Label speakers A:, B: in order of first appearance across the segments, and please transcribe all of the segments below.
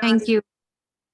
A: Thank you.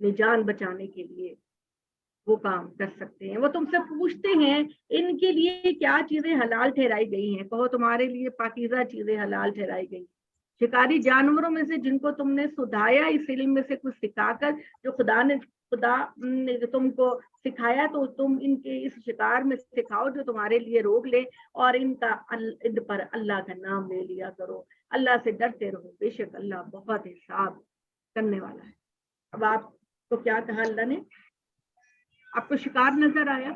B: اپنی جان بچانے کے لیے وہ کام کر سکتے ہیں. وہ تم سے پوچھتے ہیں ان کے لیے کیا چیزیں حلال ٹھہرائی گئی ہیں, کہو تمہارے لیے پاکیزہ چیزیں حلال ٹھہرائی گئی. شکاری جانوروں میں سے جن کو تم نے سدھایا اس علم میں سے کچھ سکھا کر, جو خدا نے تم کو سکھایا, تو تم ان کے اس شکار میں سکھاؤ جو تمہارے لیے روک لے, اور ان پر اللہ کا نام لے لیا کرو. اللہ سے ڈرتے رہو, بے شک اللہ بہت حساب کرنے والا ہے. اب آپ کو کیا کہا اللہ نے؟ آپ کو شکار نظر آیا,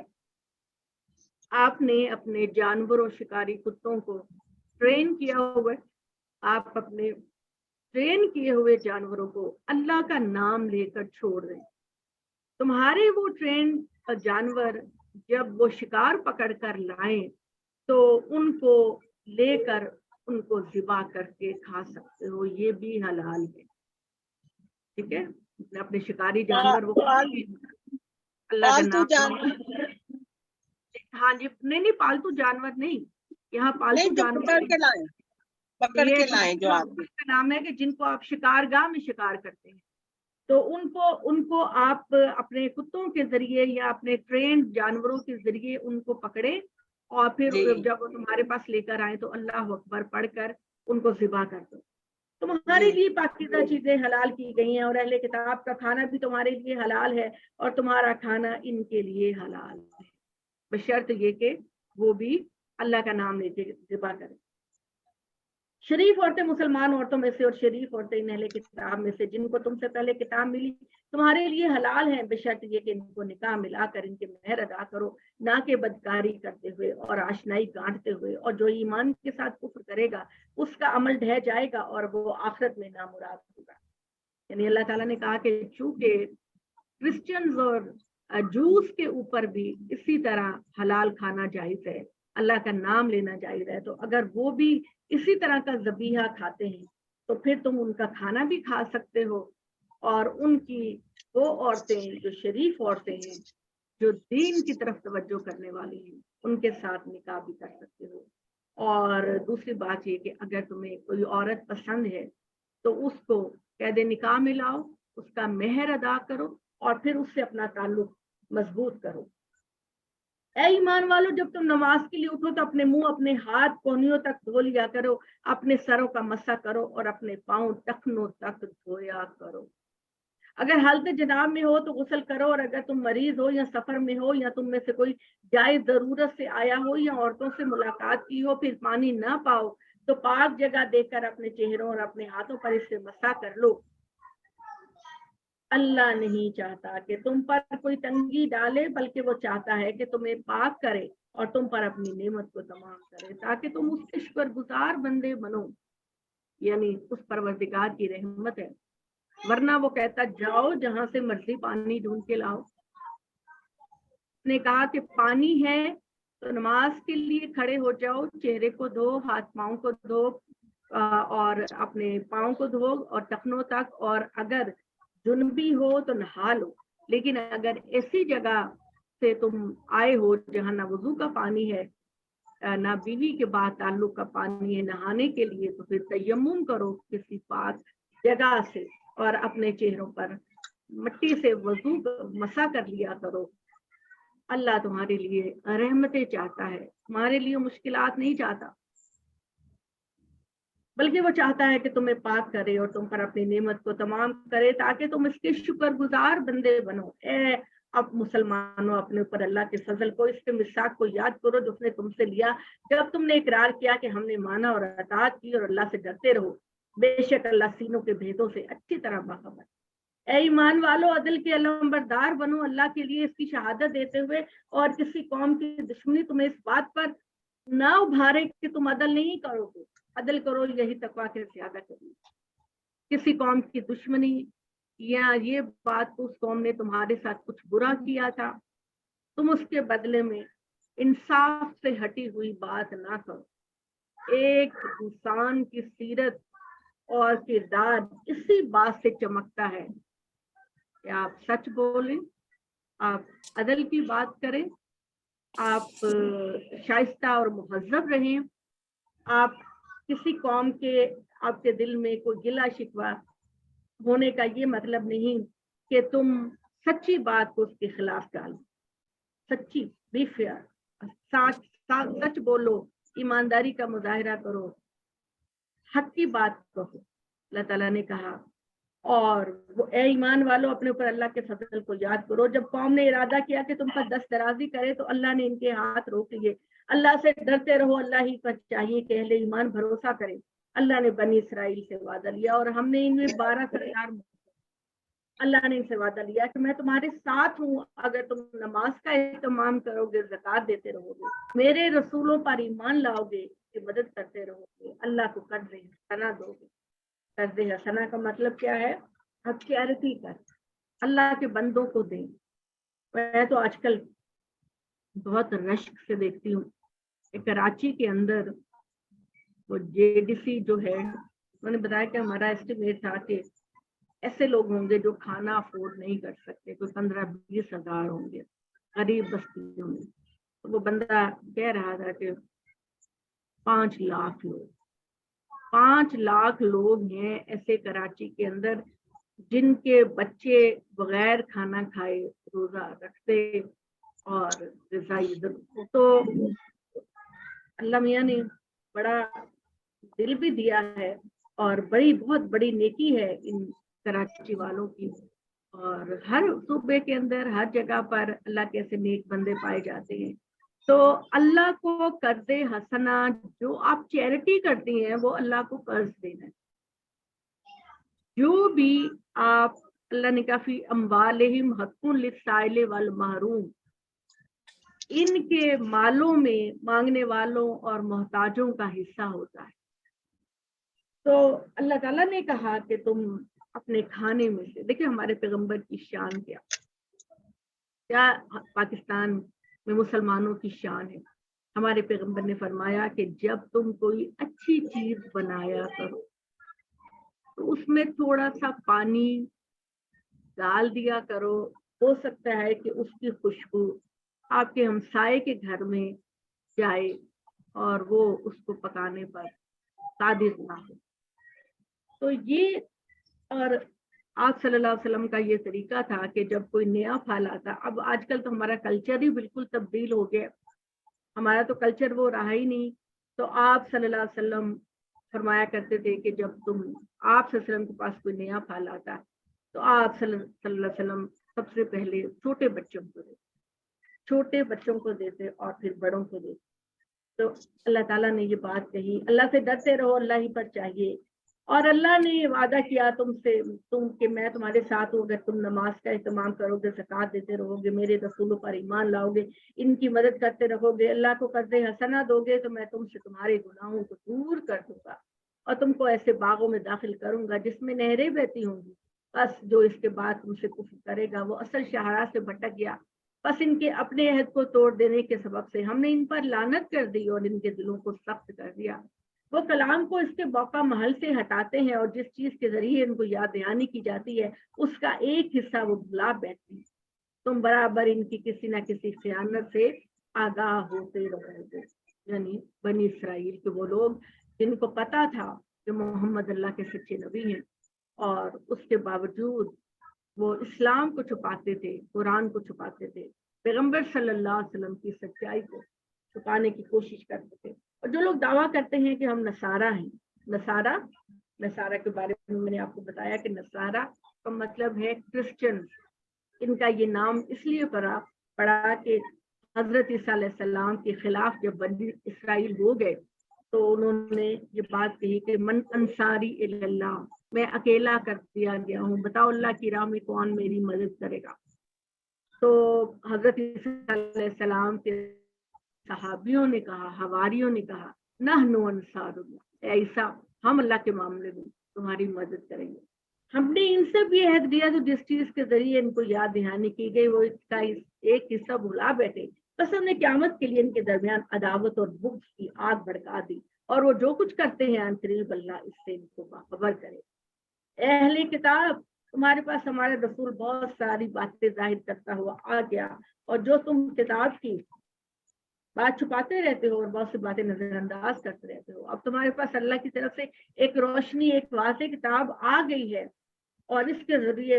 B: آپ نے اپنے جانوروں شکاری کتوں کو ٹرین کیا ہوا ہے, آپ اپنے ٹرین کیے ہوئے جانوروں کو اللہ کا نام لے کر چھوڑ دیں. تمہارے وہ ٹرین جانور جب وہ شکار پکڑ کر لائیں تو ان کو لے کر ان کو ذبح کر کے کھا سکتے ہو, یہ بھی حلال ہے. ٹھیک ہے, اپنے شکاری جانور وہ اللہ کا
C: پالتو
B: نام.
C: جانور
B: ہاں جی, نہیں پالتو جانور نہیں, یہاں پالتو
C: نہیں, جو
B: جانور
C: پکڑ کے لائیں جو آپ
B: کا نام ہے کہ جن کو آپ شکار گاہ میں شکار کرتے ہیں, تو ان کو آپ اپنے کتوں کے ذریعے یا اپنے ٹرینڈ جانوروں کے ذریعے ان کو پکڑے, اور پھر
C: جی
B: جب وہ تمہارے پاس لے کر آئے تو اللہ اکبر پڑھ کر ان کو ذبح کر دو. تمہارے
C: جی
B: لیے پاکیزہ چیزیں حلال کی گئی ہیں, اور اہل کتاب کا کھانا بھی تمہارے لیے حلال ہے, اور تمہارا کھانا ان کے لیے حلال ہے, بشرط یہ کہ وہ بھی اللہ کا نام لے کے ذبح کریں. شریف عورتیں مسلمان عورتوں میں سے اور شریف عورتیں اہل کتاب میں سے جن کو تم سے پہلے کتاب ملی تمہارے لیے حلال ہیں, بشرط یہ کہ ان کو نکاح ملا کر ان کے مہر ادا کرو, نہ کہ بدکاری کرتے ہوئے اور آشنائی گانٹتے ہوئے. اور جو ایمان کے ساتھ کفر کرے گا اس کا عمل ڈھہ جائے گا اور وہ آخرت میں نامراد ہوگا. یعنی اللہ تعالیٰ نے کہا کہ چونکہ کرسچنز اور جوز کے اوپر بھی اسی طرح حلال کھانا جائز ہے, اللہ کا نام لینا جائز ہے, تو اگر وہ بھی اسی طرح کا ذبیحہ کھاتے ہیں تو پھر تم ان کا کھانا بھی کھا سکتے ہو, اور ان کی وہ عورتیں جو شریف عورتیں ہیں جو دین کی طرف توجہ کرنے والی ہیں ان کے ساتھ نکاح بھی کر سکتے ہو. اور دوسری بات یہ کہ اگر تمہیں کوئی عورت پسند ہے تو اس کو قید نکاح میں لاؤ, اس کا مہر ادا کرو, اور پھر اس سے اپنا تعلق مضبوط کرو. اے ایمان والو, جب تم نماز کے لیے اٹھو تو اپنے منہ اپنے ہاتھ کونیوں تک دھو لیا کرو, اپنے سروں کا مسح کرو اور اپنے پاؤں ٹخنوں تک دھویا کرو. اگر حالت جناب میں ہو تو غسل کرو, اور اگر تم مریض ہو یا سفر میں ہو یا تم میں سے کوئی جائز ضرورت سے آیا ہو یا عورتوں سے ملاقات کی ہو, پھر پانی نہ پاؤ تو پاک جگہ دیکھ کر اپنے چہروں اور اپنے ہاتھوں پر اس سے مسح کر لو. اللہ نہیں چاہتا کہ تم پر کوئی تنگی ڈالے, بلکہ وہ چاہتا ہے کہ تمہیں پاک کرے اور تم پر اپنی نعمت کو تمام کرے تاکہ تم اس کے شکر گزار بندے بنو. یعنی اس پروردگار کی رحمت ہے, ورنہ وہ کہتا جاؤ جہاں سے مرضی پانی ڈھونڈ کے لاؤ. نے کہا کہ پانی ہے تو نماز کے لیے کھڑے ہو جاؤ, چہرے کو دھو, ہاتھ پاؤں کو دھو, اور اپنے پاؤں کو دھو اور ٹخنوں تک, اور اگر جنبی ہو تو نہا لو. لیکن اگر ایسی جگہ سے تم آئے ہو جہاں نہ وضو کا پانی ہے نہ بیوی کے بعد تعلق کا پانی ہے نہانے کے لیے, تو پھر تیمم کرو کسی پاک جگہ سے اور اپنے چہروں پر مٹی سے وضو مسح کر لیا کرو. اللہ تمہارے لیے رحمتیں چاہتا ہے, تمہارے لیے مشکلات نہیں چاہتا, بلکہ وہ چاہتا ہے کہ تمہیں پاک کرے اور تم پر اپنی نعمت کو تمام کرے تاکہ تم اس کے شکر گزار بندے بنو. اے اب مسلمانوں, اپنے اوپر اللہ کے فضل کو, اس کے میثاق کو یاد کرو جو اس نے تم سے لیا جب تم نے اقرار کیا کہ ہم نے مانا اور اطاعت کی, اور اللہ سے ڈرتے رہو, بے شک اللہ سینوں کے بھیدوں سے اچھی طرح باخبر. اے ایمان والو, عدل کے علمبردار بنو اللہ کے لیے اس کی شہادت دیتے ہوئے, اور کسی قوم کی دشمنی تمہیں اس بات پر نہ ابھارے کہ تم عدل نہیں کرو گے. عدل کرو, یہی تقویٰ کے زیادہ کرو. کسی قوم کی دشمنی یا یہ بات اس قوم نے تمہارے ساتھ کچھ برا کیا تھا, تم اس کے بدلے میں انصاف سے ہٹی ہوئی بات نہ کرو. ایک انسان کی سیرت اور کردار اسی بات سے چمکتا ہے کہ آپ سچ بولیں, آپ عدل کی بات کریں, آپ شائستہ اور مہذب رہیں. آپ کسی قوم کے آپ کے دل میں کوئی گلہ شکوہ ہونے کا یہ مطلب نہیں کہ تم سچی بات کو اس کے خلاف ڈالو، سچی بی فیئر، سچ بولو، ایمانداری کا مظاہرہ کرو، حق کی بات کہو۔ اللہ تعالیٰ نے کہا اور وہ اے ایمان والو اپنے اوپر اللہ کے فضل کو یاد کرو، جب قوم نے ارادہ کیا کہ تم پر دست درازی کرے تو اللہ نے ان کے ہاتھ روک لیے۔ اللہ سے ڈرتے رہو، اللہ ہی پر چاہیے کہ اہل ایمان بھروسہ کرے۔ اللہ نے بنی اسرائیل سے وعدہ لیا اور ہم نے ان میں 12 سردار، اللہ نے ان سے وعدہ لیا کہ میں تمہارے ساتھ ہوں اگر تم نماز کا اہتمام کرو گے، زکوٰۃ دیتے رہو گے، میرے رسولوں پر ایمان لاؤ گے، کہ مدد کرتے رہو گے، اللہ کو قرض حسنہ دو گے۔ قرض حسنہ کا مطلب کیا ہے؟ آپ چیریٹی کر، اللہ کے بندوں کو دیں۔ میں تو آج کل بہت رشک سے دیکھتی ہوں کہ کراچی کے اندر وہ جے ڈی سی جو ہے، انہوں نے بتایا کہ ہمارا ایسٹیمیٹ تھا کہ ایسے لوگ ہوں گے جو کھانا افورڈ نہیں کر سکتے، کوئی 15-20 ہزار ہوں گے غریب بستیوں میں۔ تو وہ بندہ کہہ رہا تھا کہ 5 لاکھ لوگ، 5 لاکھ لوگ ہیں ایسے کراچی کے اندر جن کے بچے بغیر کھانا کھائے روزہ رکھتے اور غذائی ضرورت۔ تو اللہ میاں نے بڑا دل بھی دیا ہے اور بہت بڑی نیکی ہے ان کراچی والوں کی، اور ہر صوبے کے اندر ہر جگہ پر اللہ کے ایسے نیک بندے پائے جاتے ہیں۔ تو اللہ کو قرض حسنہ، جو آپ چیریٹی کرتی ہیں وہ اللہ کو قرض دینا ہے۔ جو بھی آپ، اللہ نے کہا فی اموالہم حق للسائل والمحروم، ان کے مالوں میں مانگنے والوں اور محتاجوں کا حصہ ہوتا ہے۔ تو اللہ تعالیٰ نے کہا کہ تم اپنے کھانے میں سے، دیکھیں ہمارے پیغمبر کی شان کیا پاکستان میں مسلمانوں کی شان ہے۔ ہمارے پیغمبر نے فرمایا کہ جب تم کوئی اچھی چیز بنایا کرو تو اس میں تھوڑا سا پانی ڈال دیا کرو، ہو سکتا ہے کہ اس کی خوشبو آپ کے ہمسائے کے گھر میں جائے اور وہ اس کو پکانے پر قادر نہ ہو۔ تو یہ، اور آپ صلی اللہ علیہ وسلم کا یہ طریقہ تھا کہ جب کوئی نیا پھل آتا، اب آج کل تو ہمارا کلچر ہی بالکل تبدیل ہو گیا، ہمارا تو کلچر وہ رہا ہی نہیں۔ تو آپ صلی اللہ علیہ وسلم فرمایا کرتے تھے کہ جب آپ صلی اللہ علیہ وسلم کے پاس کوئی نیا پھل آتا تو آپ صلی اللہ علیہ وسلم سب سے پہلے چھوٹے بچوں کو دیتے اور پھر بڑوں کو دیتے۔ تو اللہ تعالیٰ نے یہ بات کہی، اللہ سے ڈرتے رہو، اللہ ہی پر چاہیے، اور اللہ نے وعدہ کیا تم سے کہ میں تمہارے ساتھ ہوں اگر تم نماز کا اہتمام کرو گے، زکوٰۃ دیتے رہو گے، میرے رسولوں پر ایمان لاؤ گے، ان کی مدد کرتے رہو گے، اللہ کو قرض حسنہ دو گے، تو میں تم سے تمہارے گناہوں کو دور کر دوں گا اور تم کو ایسے باغوں میں داخل کروں گا جس میں نہریں بہتی ہوں گی۔ بس جو اس کے بعد تم سے کفر کرے گا وہ اصل شاہراہ سے بھٹک گیا۔ بس ان کے اپنے عہد کو توڑ دینے کے سبب سے ہم نے ان پر لعنت کر دی اور ان کے دلوں کو سخت کر دیا۔ وہ کلام کو اس کے موقع محل سے ہٹاتے ہیں اور جس چیز کے ذریعے ان کو یاد دہانی کی جاتی ہے اس کا ایک حصہ وہ بھلا بیٹھتے ہیں۔ تم برابر ان کی کسی نہ کسی خیانت سے آگاہ ہوتے رہو گے، یعنی بنی اسرائیل کے وہ لوگ جن کو پتا تھا کہ محمد اللہ کے سچے نبی ہیں اور اس کے باوجود وہ اسلام کو چھپاتے تھے، قرآن کو چھپاتے تھے، پیغمبر صلی اللہ علیہ وسلم کی سچائی کو چھپانے کی کوشش کرتے تھے۔ اور جو لوگ دعویٰ کرتے ہیں کہ ہم نصارہ ہیں، نصارہ کے بارے میں نے آپ کو بتایا کہ نصارہ کا مطلب ہے کرسچن۔ ان کا یہ نام اس لیے پڑا کہ حضرت عیسیٰ علیہ السلام کے خلاف جب بنی اسرائیل ہو گئے تو انہوں نے یہ بات کہی کہ من انصاری اللہ، میں اکیلا کر دیا گیا ہوں، بتاؤ اللہ کی راہ میں کون میری مدد کرے گا۔ تو حضرت عیسیٰ علیہ السلام کے صحابیوں نے کہا، حواریوں نے کہا، نحنو انصار اللہ، اے عیسیٰ ہم اللہ کے معاملے میں تمہاری مدد کریں گے۔ ہم نے ان سے بھی عہد دیا تو جس چیز کے ذریعے ان کو یاد دہانی کی گئی وہ اس کا ایک حصہ بھلا بیٹھے، بس ہم نے قیامت کے لیے ان کے درمیان عداوت اور بغض کی آگ بھڑکا دی، اور وہ جو کچھ کرتے ہیں عن قریب اللہ اس سے ان کو باخبر کرے۔ اہل کتاب، تمہارے پاس ہمارا رسول بہت ساری باتیں ظاہر کرتا ہوا آ گیا، اور جو تم کتاب کی بات چھپاتے رہتے ہو اور بہت سی باتیں نظر انداز کرتے رہتے ہو، اب تمہارے پاس اللہ کی طرف سے ایک روشنی، ایک واضح کتاب آ گئی ہے، اور اس کے ذریعے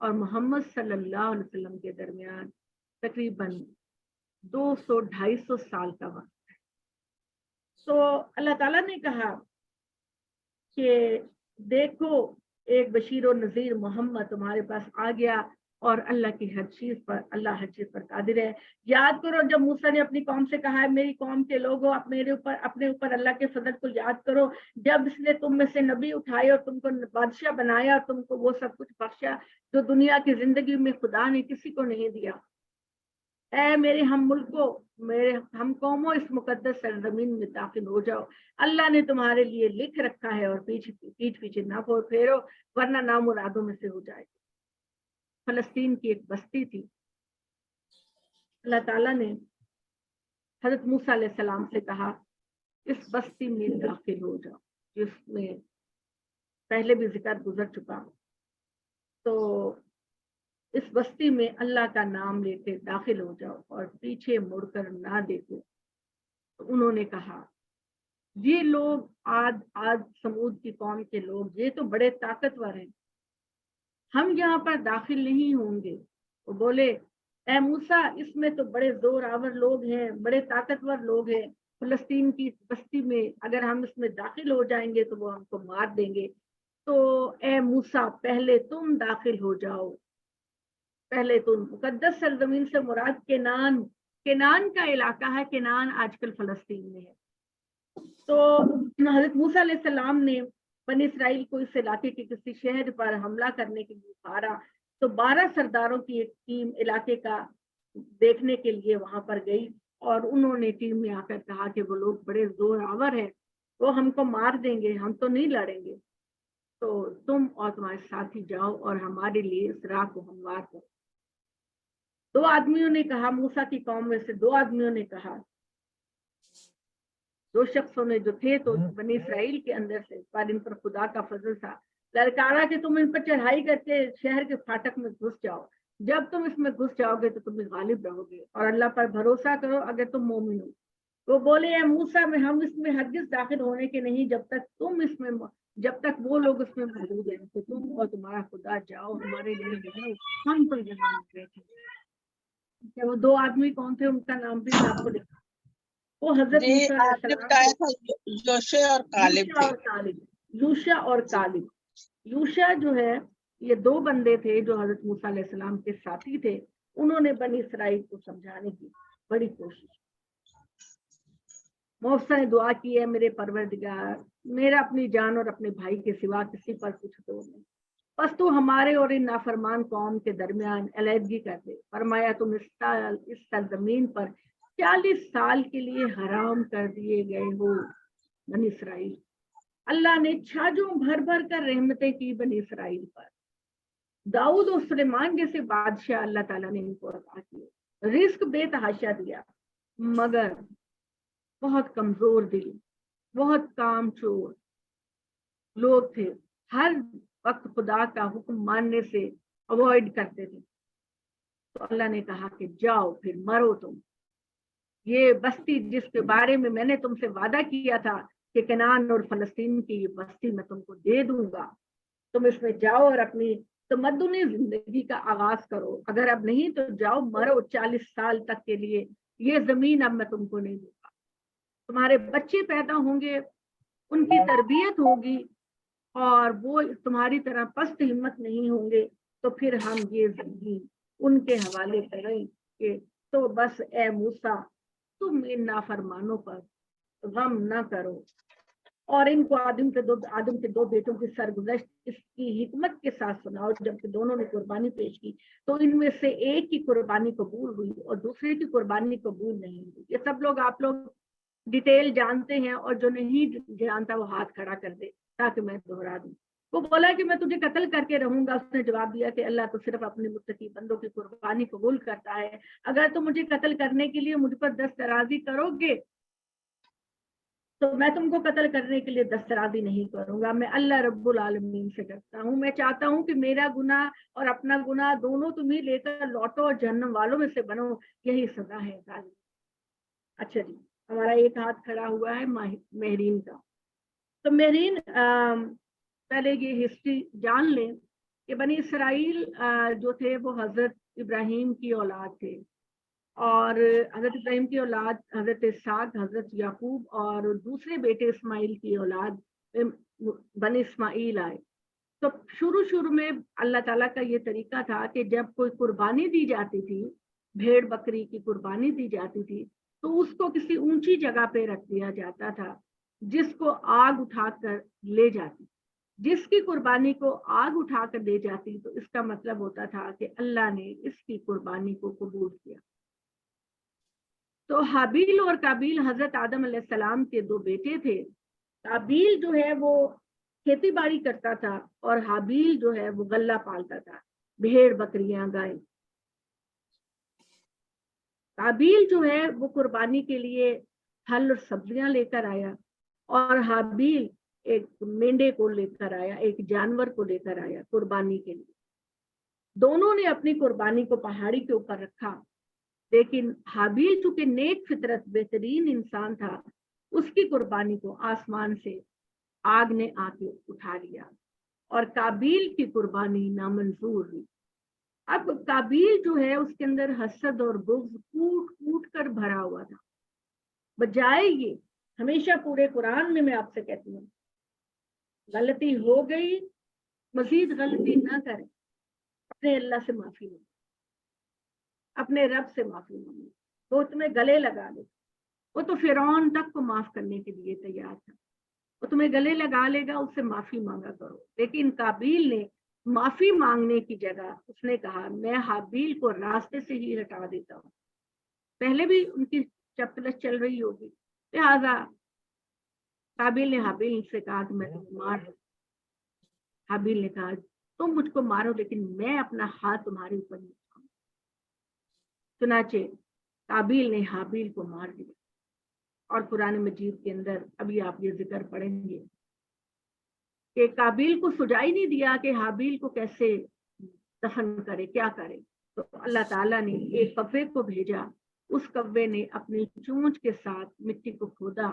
B: اور محمد صلی اللہ علیہ وسلم کے درمیان تقریباً 200-250 سال کا وقت ہے۔ تو اللہ تعالیٰ نے کہا کہ دیکھو ایک بشیر و نذیر محمد تمہارے پاس آ گیا، اور اللہ کی ہر چیز پر قادر ہے۔ یاد کرو جب موسیٰ نے اپنی قوم سے کہا ہے میری قوم کے لوگوں اپنے اوپر اللہ کے فضل کو یاد کرو، جب اس نے تم میں سے نبی اٹھائے اور تم کو بادشاہ بنایا اور تم کو وہ سب کچھ بخشا جو دنیا کی زندگی میں خدا نے کسی کو نہیں دیا۔ اے میرے ہم ملکوں، میرے ہم قوموں، اس مقدس سرزمین میں داخل ہو جاؤ، اللہ نے تمہارے لیے لکھ رکھا ہے، اور پیٹ پیچھے نہ پھیرو ورنہ نامرادوں میں سے ہو جائے گا۔ فلسطین کی ایک بستی تھی، اللہ تعالیٰ نے حضرت موسیٰ علیہ السلام سے کہا اس بستی میں داخل ہو جاؤ، جس میں پہلے بھی ذکر گزر چکا۔ تو اس بستی میں اللہ کا نام لے کے داخل ہو جاؤ اور پیچھے مڑ کر نہ دیکھو۔ تو انہوں نے کہا یہ لوگ آد سمود کی قوم کے لوگ یہ تو بڑے طاقتور ہیں، ہم یہاں پر داخل نہیں ہوں گے۔ وہ بولے اے موسیٰ اس میں تو بڑے زور آور لوگ ہیں، بڑے طاقتور لوگ ہیں، فلسطین کی بستی میں اگر ہم اس میں داخل ہو جائیں گے تو وہ ہم کو مار دیں گے۔ تو اے موسیٰ پہلے تم داخل ہو جاؤ، پہلے تم۔ مقدس سرزمین سے مراد کینان کا علاقہ ہے، کینان آج کل فلسطین میں ہے۔ تو حضرت موسیٰ علیہ السلام نے بنی اسرائیل کو اس علاقے کے کسی شہر پر حملہ کرنے کے لیے اتارا، تو 12 سرداروں کی ایک ٹیم علاقے کا دیکھنے کے لیے وہاں پر گئی، اور انہوں نے ٹیم میں آ کر کہا کہ وہ لوگ بڑے زور آور ہیں، وہ ہم کو مار دیں گے، ہم تو نہیں لڑیں گے، تو تم اور تمہارے ساتھی جاؤ اور ہمارے لیے اس راہ کو ہموار کرو۔ 2 آدمیوں نے کہا، موسیٰ کی قوم میں سے 2 آدمیوں نے کہا، 2 شخصوں نے جو تھے تو بنی اسرائیل کے اندر سے، پر ان پر خدا کا فضل تھا، للکارا کہ تم ان پر چڑھائی کر کے شہر کے فاٹک میں گھس جاؤ، جب تم اس میں گھس جاؤ گے تو تم غالب رہو گے، اور اللہ پر بھروسہ کرو اگر تم مومن ہو۔ وہ بولے اے موسیٰ ہم اس میں ہرگز داخل ہونے کے نہیں جب تک وہ لوگ اس میں موجود ہیں، تو تم اور تمہارا خدا جاؤ، ہمارے لیے جاؤ، ہم تو یہاں بیٹھے۔ وہ 2 آدمی کون تھے ان کا نام بھی میں آپ کو لکھا، وہ حضرت
C: جی
B: موسیٰ علیہ
C: آپ نے
B: السلام
C: بتایا تھا یوشع اور کالب تھے۔
B: یوشع اور کالب۔ یوشع جو ہے یہ 2 بندے تھے جو حضرت موسیٰ علیہ السلام کے ساتھی تھے، انہوں نے بنی اسرائیل کو سمجھانے کی بڑی کوشش۔ موسیٰ نے دعا کی ہے میرے پروردگار، میرا اپنی جان اور اپنے بھائی کے سوا کسی پر کچھ دو نہیں، بس تو ہمارے اور ان نافرمان قوم کے درمیان علیحدگی کر دے۔ فرمایا تم اس سرزمین پر 40 سال کے لیے حرام کر دیے گئے ہو بنی اسرائیل۔ اللہ نے چھاجوں بھر بھر کر رحمتیں کی بنی اسرائیل پر، داؤد اور سلیمان جیسے بادشاہ اللہ تعالیٰ نے ان کو عطا کیے، رزق بے تحاشا دیا، مگر بہت کمزور دل، بہت کام چور لوگ تھے، ہر وقت خدا کا حکم ماننے سے اوائڈ کرتے تھے۔ تو اللہ نے کہا کہ جاؤ پھر مرو تم، یہ بستی جس کے بارے میں میں نے تم سے وعدہ کیا تھا کہ کنعان اور فلسطین کی یہ بستی میں تم کو دے دوں گا، تم اس میں جاؤ اور اپنی تمدنی زندگی کا آغاز کرو، اگر اب نہیں تو جاؤ مرو 40 سال تک کے لیے، یہ زمین اب میں تم کو نہیں دوں گا، تمہارے بچے پیدا ہوں گے، ان کی تربیت ہوگی، اور وہ تمہاری طرح پست ہمت نہیں ہوں گے، تو پھر ہم یہ زمین ان کے حوالے کریں گے۔ تو بس اے موسیٰ تم ان نافرمانوں پر غم نہ کرو، اور ان کو آدم کے 2 بیٹوں کی سرگزشت اس کی حکمت کے ساتھ سناؤ۔ جبکہ دونوں نے قربانی پیش کی تو ان میں سے ایک کی قربانی قبول ہوئی اور دوسرے کی قربانی قبول نہیں ہوئی۔ یہ سب لوگ آپ لوگ ڈیٹیل جانتے ہیں، اور جو نہیں جانتا وہ ہاتھ کھڑا کر دے تاکہ میں دہرا دوں۔ وہ بولا کہ میں تجھے قتل کر کے رہوں گا۔ اس نے جواب دیا کہ اللہ تو صرف اپنے متقی بندوں کی قربانی قبول کرتا ہے، اگر تم مجھے قتل کرنے کے لیے مجھ پر دسترازی کرو گے تو میں تم کو قتل کرنے کے لیے دسترازی نہیں کروں گا، میں اللہ رب العالمین سے ڈرتا ہوں، میں چاہتا ہوں کہ میرا گناہ اور اپنا گناہ دونوں تمہیں لے کر لوٹو اور جہنم والوں میں سے بنو، یہی سزا ہے ظالم۔ اچھا جی، ہمارا ایک ہاتھ کھڑا ہوا ہے مہرین کا۔ تو مہرین پہلے یہ ہسٹری جان لیں کہ بنی اسرائیل جو تھے وہ حضرت ابراہیم کی اولاد تھے، اور حضرت ابراہیم کی اولاد حضرت اسحاق، حضرت یعقوب اور دوسرے بیٹے اسماعیل کی اولاد بنی اسماعیل آئے۔ تو شروع میں اللہ تعالیٰ کا یہ طریقہ تھا کہ جب کوئی قربانی دی جاتی تھی، بھیڑ بکری کی قربانی دی جاتی تھی، تو اس کو کسی اونچی جگہ پہ رکھ دیا جاتا تھا جس کو آگ اٹھا کر لے جاتی۔ جس کی قربانی کو آگ اٹھا کر لے جاتی تو اس کا مطلب ہوتا تھا کہ اللہ نے اس کی قربانی کو قبول کیا۔ تو حابیل اور قابیل حضرت آدم علیہ السلام کے دو بیٹے تھے۔ قابیل جو ہے وہ کھیتی باڑی کرتا تھا اور حابیل جو ہے وہ غلہ پالتا تھا، بھیڑ بکریاں گائے۔ قابیل جو ہے وہ قربانی کے لیے پھل اور سبزیاں لے کر آیا، اور حابیل ایک مینڈے کو لے کر آیا، ایک جانور کو لے کر آیا قربانی کے لیے۔ دونوں نے اپنی قربانی کو پہاڑی کے اوپر رکھا، لیکن حابیل چونکہ نیک فطرت بہترین انسان تھا، اس کی قربانی کو آسمان سے آگ نے آ کے اٹھا لیا اور قابیل کی قربانی نامنظور ہوئی۔ اب قابیل جو ہے اس کے اندر حسد اور بغض کوٹ کوٹ کر بھرا ہوا تھا۔ بجائے یہ، ہمیشہ پورے قرآن میں آپ سے کہتی ہوں، غلطی ہو گئی مزید غلطی نہ کریں، اپنے اللہ سے معافی مانگو، اپنے رب سے معافی مانگو۔ وہ تمہیں گلے لگا لے، وہ تو فرعون تک کو معاف کرنے کے لیے تیار تھا، وہ تمہیں گلے لگا لے گا، اس سے معافی مانگا کرو۔ لیکن قابیل نے معافی مانگنے کی جگہ اس نے کہا میں حابیل کو راستے سے ہی ہٹا دیتا ہوں۔ پہلے بھی ان کی چپلس چل رہی ہوگی، لہذا قابیل نے حابیل سے کہا کہ میں تمہیں مار دوں۔ حابیل نے کہا تم مجھ کو مارو لیکن میں اپنا ہاتھ تمہارے اوپر نہیں اٹھاؤں۔ چنانچہ قابیل نے حابیل کو مار دیا۔ اور قرآن مجید کے اندر ابھی آپ یہ ذکر پڑھیں گے کہ قابیل کو سجائی نہیں دیا کہ حابیل کو کیسے دفن کرے، کیا کرے۔ تو اللہ تعالیٰ نے ایک کوے کو بھیجا، اس کوے نے اپنی چونچ کے ساتھ مٹی کو کھودا،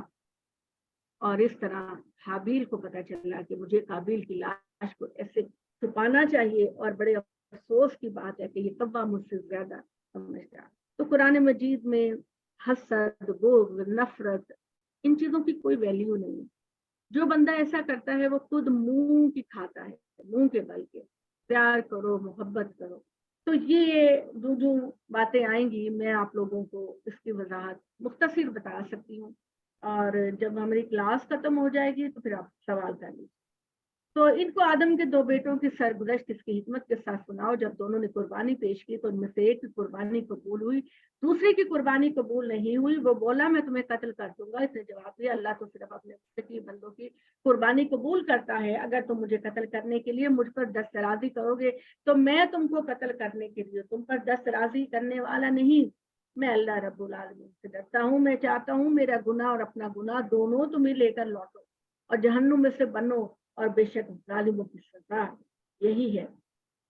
B: اور اس طرح حابیل کو پتا چلا کہ مجھے قابیل کی لاش کو ایسے چھپانا چاہیے، اور بڑے افسوس کی بات ہے کہ یہ کوا مجھ سے زیادہ سمجھدار۔ تو قرآن مجید میں حسد، بغض، نفرت، ان چیزوں کی کوئی ویلیو نہیں ہے۔ جو بندہ ایسا کرتا ہے وہ خود منہ کی کھاتا ہے، منہ کے بل کے۔ پیار کرو، محبت کرو۔ تو یہ جو باتیں آئیں گی میں آپ لوگوں کو اس کی وضاحت مختصر بتا سکتی ہوں، اور جب ہماری کلاس ختم ہو جائے گی تو پھر آپ سوال کر لیجیے۔ تو ان کو آدم کے دو بیٹوں کی سرگزشت اس کی حکمت کے ساتھ سناؤ۔ جب دونوں نے قربانی پیش کی تو ان میں سے ایک کی قربانی قبول ہوئی، دوسرے کی قربانی قبول نہیں ہوئی۔ وہ بولا میں تمہیں قتل کر دوں گا۔ اس نے جواب دیا اللہ تو صرف اپنے مستقل بندوں کی قربانی قبول کرتا ہے، اگر تم مجھے قتل کرنے کے لیے مجھ پر دست درازی کرو گے تو میں تم کو قتل کرنے کے لیے تم پر دست درازی کرنے والا نہیں۔ میں اللہ رب العالمین سے ڈرتا ہوں، میں چاہتا ہوں میرا گناہ اور اپنا گناہ دونوں تمہیں لے کر لوٹو اور جہنم میں سے بنو، اور بے شک ظالموں کی سزا یہی ہے۔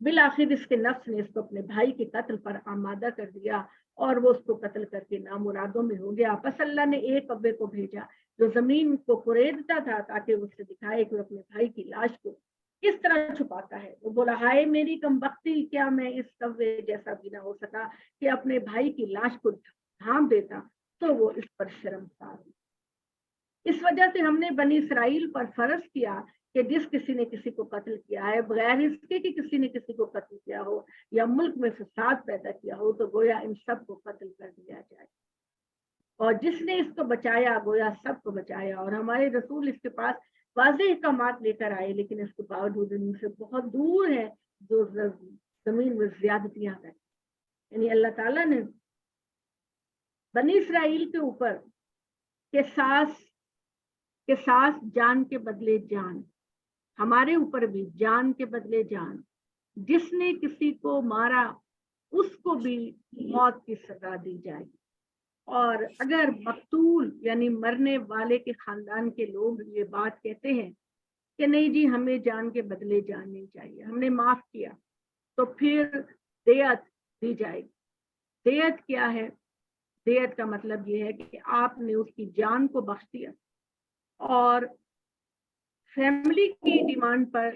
B: بالآخر اس کے نفس نے اس کو اپنے بھائی کے قتل پر آمادہ کر دیا، اور وہ اس کو قتل کر کے نامرادوں میں ہو گیا۔ پس اللہ نے ایک کوے کو بھیجا جو زمین کو کریدتا تھا تاکہ اس سے دکھائے کہ وہ اپنے بھائی کی لاش کو کس طرح چھپاتا ہے۔ وہ بولا ہائے میری کم بختی، کیا میں اس کوے جیسا بھی نہ ہو سکا کہ اپنے بھائی کی لاش کو ڈھانپ دیتا۔ تو وہ اس پر شرمسار ہوئی۔ اس وجہ سے ہم نے بنی اسرائیل پر فرض کیا کہ جس کسی نے کسی کو قتل کیا ہے بغیر اس کے کہ کسی نے کسی کو قتل کیا ہو یا ملک میں فساد پیدا کیا ہو، تو گویا ان سب کو قتل کر دیا جائے، اور جس نے اس کو بچایا گویا سب کو بچایا۔ اور ہمارے رسول اس کے پاس واضح احکامات لے کر آئے، لیکن اس کے باوجود ان سے بہت دور ہے جو زمین میں زیادتیاں کریں۔ یعنی اللہ تعالیٰ نے بنی اسرائیل کے اوپر قصاص جان کے بدلے جان، ہمارے اوپر بھی جان کے بدلے جان۔ جس نے کسی کو مارا اس کو بھی موت کی سزا دی جائے گی، اور اگر مقتول یعنی مرنے والے کے خاندان کے لوگ یہ بات کہتے ہیں کہ نہیں جی ہمیں جان کے بدلے جان نہیں چاہیے، ہم نے معاف کیا، تو پھر دیت دی جائے گی۔ دیت کیا ہے؟ دیت کا مطلب یہ ہے کہ آپ نے اس کی جان کو بخش دیا، اور فیملی کی ڈیمانڈ پر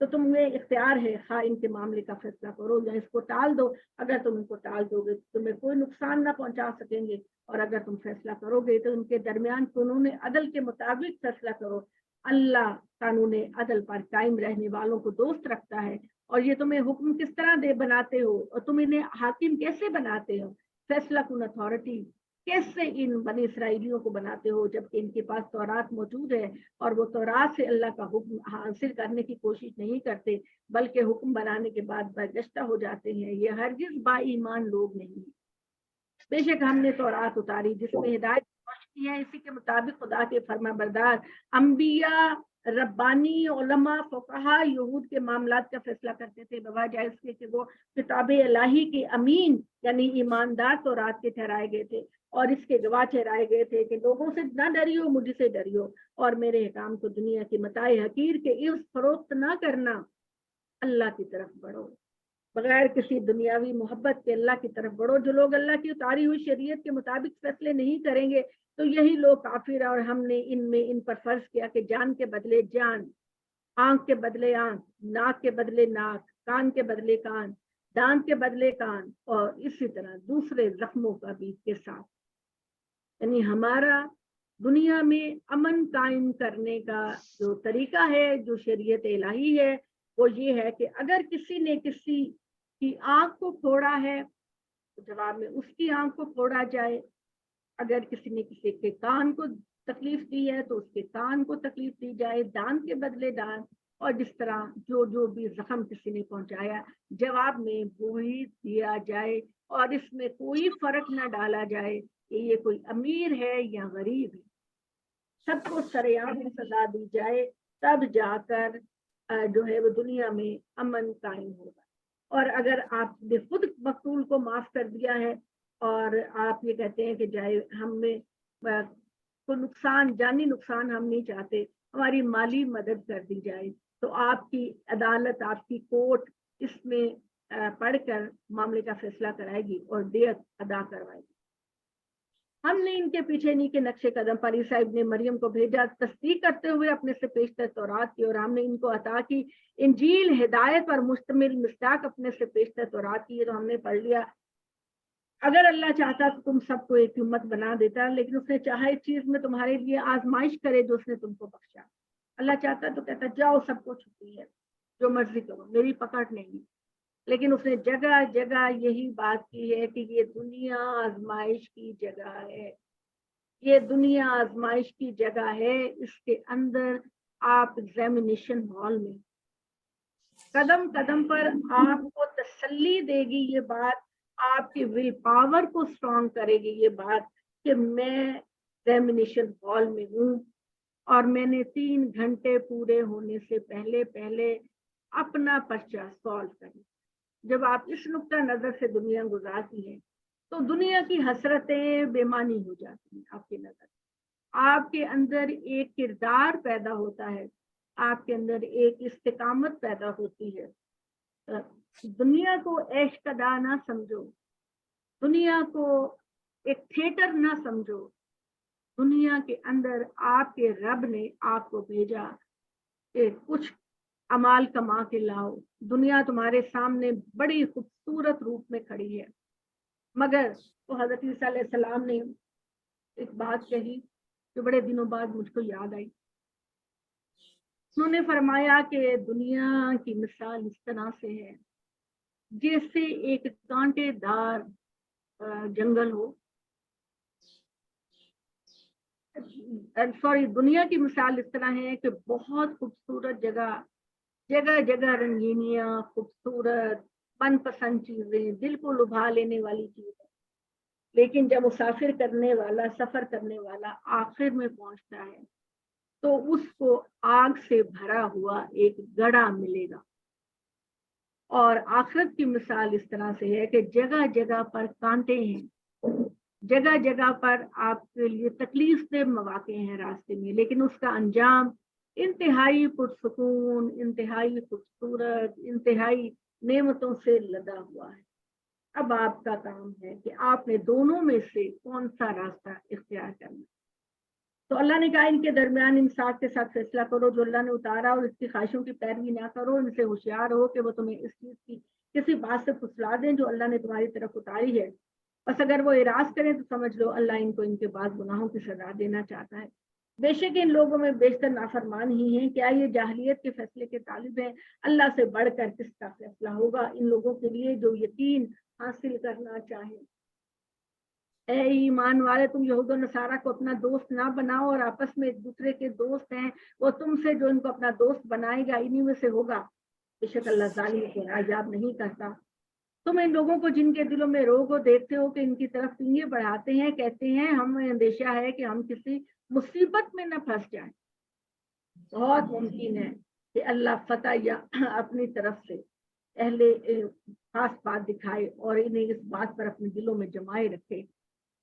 B: تو تمہیں اختیار ہے، خواہ ان کے معاملے کا فیصلہ کرو یا اس کو ٹال دو. اگر تم ان کو ٹال دو گے تو تمہیں کوئی نقصان نہ پہنچا سکیں گے، اور اگر تم فیصلہ کرو گے تو ان کے درمیان قانون عدل کے مطابق فیصلہ کرو. اللہ قانون عدل پر قائم رہنے والوں کو دوست رکھتا ہے. اور یہ تمہیں حکم کس طرح دے بناتے ہو، اور تم انہیں حاکم کیسے بناتے ہو، فیصلہ کن اتھارٹی کیسے ان بنی اسرائیلیوں کو بناتے ہو، جبکہ ان کے پاس تورات موجود ہے اور وہ تورات سے اللہ کا حکم حاصل کرنے کی کوشش نہیں کرتے، بلکہ حکم بنانے کے بعد برگشتہ ہو جاتے ہیں. یہ ہرگز با ایمان لوگ نہیں ہیں. بے شک ہم نے تورات اتاری جس میں ہدایت کی ہے، اسی کے مطابق خدا کے فرما بردار انبیاء، ربانی علماء، فقہا یہود کے معاملات کا فیصلہ کرتے تھے، بوجہ اس کے کہ وہ کتاب الہی کے امین یعنی ایماندار تورات کے ٹھہرائے گئے تھے، اور اس کے گواہ ٹھہرائے گئے تھے کہ لوگوں سے نہ ڈریو، مجھ سے ڈریو، اور میرے حکام کو دنیا کی متاع حقیر کے عوض فروخت نہ کرنا، اللہ کی طرف بڑھو، بغیر کسی دنیاوی محبت کے اللہ کی طرف بڑھو. جو لوگ اللہ کی اتاری ہوئی شریعت کے مطابق فیصلے نہیں کریں گے تو یہی لوگ کافر ہیں. اور ہم نے ان پر فرض کیا کہ جان کے بدلے جان، آنکھ کے بدلے آنکھ، ناک کے بدلے ناک، کان کے بدلے کان، دانت کے بدلے کان، اور اسی طرح دوسرے زخموں کا بھی کے ساتھ. یعنی ہمارا دنیا میں امن قائم کرنے کا جو طریقہ ہے، جو شریعت الہی ہے، وہ یہ ہے کہ اگر کسی نے کسی کی آنکھ کو پھوڑا ہے تو جواب میں اس کی آنکھ کو پھوڑا جائے. اگر کسی نے کسی کے کان کو تکلیف دی ہے تو اس کے کان کو تکلیف دی جائے، دانت کے بدلے دانت، اور جس طرح جو بھی زخم کسی نے پہنچایا جواب میں وہی دیا جائے، اور اس میں کوئی فرق نہ ڈالا جائے کہ یہ کوئی امیر ہے یا غریب ہے. سب کو سریعان سزا دی جائے، تب جا کر جو ہے وہ دنیا میں امن قائم ہوگا. اور اگر آپ نے خود مقتول کو معاف کر دیا ہے اور آپ یہ کہتے ہیں کہ جائے ہم میں کوئی نقصان، جانی نقصان ہم نہیں چاہتے، ہماری مالی مدد کر دی جائے، تو آپ کی عدالت، آپ کی کورٹ اس میں پڑھ کر معاملے کا فیصلہ کرائے گی اور دیت ادا کروائے گی. ہم نے ان کے پیچھے نہیں کے نقش قدم پر عیسیٰ ابن مریم کو بھیجا تصدیق کرتے ہوئے اپنے سے پیشتر تورات کی، اور ہم نے ان کو عطا کی انجیل ہدایت پر مشتمل مصداق اپنے سے پیشتر تورات کی. تو ہم نے پڑھ لیا اگر اللہ چاہتا تو تم سب کو ایک امت بنا دیتا، لیکن اس نے چاہا اس چیز میں تمہارے لیے آزمائش کرے جو اس نے تم کو بخشا. اللہ چاہتا تو کہتا جاؤ سب کو چھٹی ہے، جو مرضی کرو، میری پکڑ نہیں. لیکن اس نے جگہ جگہ یہی بات کی ہے کہ یہ دنیا آزمائش کی جگہ ہے، یہ دنیا آزمائش کی جگہ ہے. اس کے اندر آپ ایگزامینیشن ہال میں قدم قدم پر آپ کو تسلی دے گی یہ بات، آپ کی ول پاور کو اسٹرانگ کرے گی یہ بات کہ میں ایگزامینیشن ہال میں ہوں اور میں نے 3 گھنٹے پورے ہونے سے پہلے اپنا پرچہ سالو کرنا. جب آپ اس نقطہ نظر سے دنیا گزارتی ہیں تو دنیا کی حسرتیں بے معنی ہو جاتی ہیں. آپ کی نظر آپ کے اندر ایک کردار پیدا ہوتا ہے، آپ کے اندر ایک استقامت پیدا ہوتی ہے. دنیا کو عیش قدا نہ سمجھو، دنیا کو ایک تھیٹر نہ سمجھو. دنیا کے اندر آپ کے رب نے آپ کو بھیجا کہ کچھ امال کما کے لاؤ. دنیا تمہارے سامنے بڑی خوبصورت روپ میں کھڑی ہے، مگر تو حضرت عیسیٰ علیہ السلام نے ایک بات کہی جو بڑے دنوں بعد مجھ کو یاد آئی. انہوں نے فرمایا کہ دنیا کی مثال اس طرح سے ہے جیسے ایک کانٹے دار جنگل ہو، دنیا کی مثال اس طرح ہے کہ بہت خوبصورت جگہ جگہ رنگینیاں، خوبصورت من پسند چیزیں، دل کو لبھا لینے والی چیزیں، لیکن جب مسافر کرنے والا، سفر کرنے والا آخر میں پہنچتا ہے تو اس کو آگ سے بھرا ہوا ایک گڑھا ملے گا. اور آخرت کی مثال اس طرح سے ہے کہ جگہ جگہ پر کانٹے ہیں، جگہ جگہ پر آپ کے لیے تکلیف دہ مواقع ہیں راستے میں، لیکن اس کا انجام انتہائی پرسکون، انتہائی خوبصورت، انتہائی نعمتوں سے لدا ہوا ہے. اب آپ کا کام ہے کہ آپ نے دونوں میں سے کون سا راستہ اختیار کرنا. تو اللہ نے کہا ان کے درمیان انصاف کے ساتھ فیصلہ کرو جو اللہ نے اتارا اور اس کی خواہشوں کی پیروی نہ کرو، ان سے ہوشیار ہو کہ وہ تمہیں اس چیز کی کسی بات سے پھسلا دیں جو اللہ نے تمہاری طرف اتاری ہے، بس اگر وہ اعراض کریں تو سمجھ لو اللہ ان کو ان کے بعض گناہوں کی سزا دینا چاہتا ہے، بے شک ان لوگوں میں بیشتر نافرمان ہی ہیں، کیا یہ جاہلیت کے فیصلے کے طالب ہیں، اللہ سے بڑھ کر کس کا فیصلہ ہوگا ان لوگوں کے لیے جو یقین حاصل کرنا چاہیں۔ اے ایمان والے، تم یہود و نصارہ کو اپنا دوست نہ بناؤ اور آپس میں ایک دوسرے کے دوست ہیں، وہ تم سے جو ان کو اپنا دوست بنائے گا انہی میں سے ہوگا، بے شک اللہ ظالم کو نایاب نہیں کرتا۔ تم ان لوگوں کو جن کے دلوں میں روگ ہو دیکھتے ہو کہ ان کی طرف فنگے بڑھاتے ہیں، کہتے ہیں ہمیں اندیشہ ہے کہ ہم کسی مصیبت میں نہ پھنس جائیں، بہت ممکن ہے کہ اللہ فتح یا اپنی طرف سے اہل خاص بات دکھائے اور انہیں اس بات پر اپنے دلوں میں جمائے رکھے،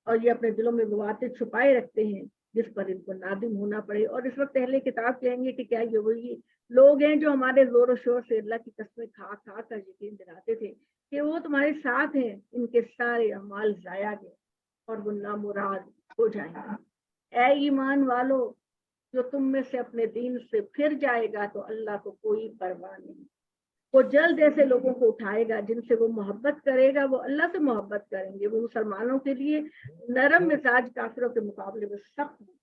B: اور یہ اپنے دلوں میں وہ باتیں چھپائے رکھتے ہیں جس پر ان کو نادم ہونا پڑے، اور اس وقت اہل کتاب کہیں گے کہ کیا یہ وہی لوگ ہیں جو ہمارے زور و شور سے اللہ کی قسمیں کھا کھا کر یقین دلاتے تھے کہ وہ تمہارے ساتھ ہیں، ان کے سارے اعمال ضائع گئے اور وہ نامراد ہو جائیں گے۔ اے ایمان والو، جو تم میں سے اپنے دین سے پھر جائے گا تو اللہ کو کوئی پرواہ نہیں، وہ جلد ایسے لوگوں کو اٹھائے گا جن سے وہ محبت کرے گا، وہ اللہ سے محبت کریں گے، وہ مسلمانوں کے لیے نرم مزاج، کافروں کے مقابلے میں سخت ہیں،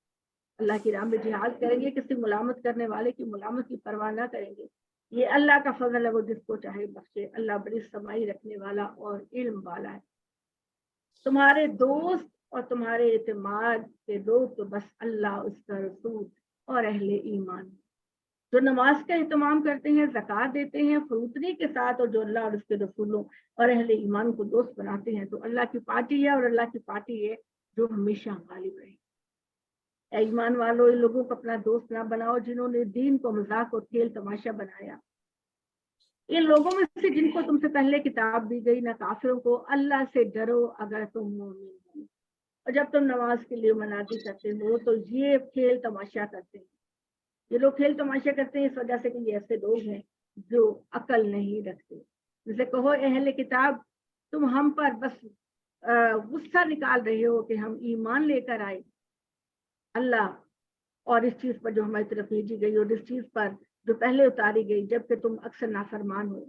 B: اللہ کی راہ میں جہاد کریں گے، کسی ملامت کرنے والے کی ملامت کی پرواہ نہ کریں گے، یہ اللہ کا فضل ہے، وہ جس کو چاہے بخشے، اللہ بڑی سمائی رکھنے والا اور علم والا ہے۔ تمہارے دوست اور تمہارے اعتماد کے لوگ تو بس اللہ، اس کا رسول اور اہل ایمان، جو نماز کا اہتمام کرتے ہیں، زکوٰۃ دیتے ہیں فروتنی کے ساتھ، اور جو اللہ اور اس کے رسولوں اور اہل ایمان کو دوست بناتے ہیں، تو اللہ کی پارٹی ہے اور اللہ کی پارٹی ہے جو ہمیشہ غالب رہے۔ اے ایمان والو، ان لوگوں کو اپنا دوست نہ بناؤ جنہوں نے دین کو مذاق اور کھیل تماشا بنایا، ان لوگوں میں سے جن کو تم سے پہلے کتاب دی گئی، نہ کافروں کو، اللہ سے ڈرو اگر تم مومن ہو، اور جب تم نماز کے لیے منادی کرتے ہو تو یہ کھیل تماشا کرتے ہیں، یہ لوگ کھیل تماشا کرتے ہیں اس وجہ سے کہ یہ ایسے لوگ ہیں جو عقل نہیں رکھتے۔ جسے کہو اہل کتاب، تم ہم پر بس غصہ نکال رہے ہو کہ ہم ایمان لے کر آئے اللہ اور اس چیز پر جو ہماری طرف بھیجی گئی اور اس چیز پر جو پہلے اتاری گئی، جبکہ تم اکثر نافرمان ہو۔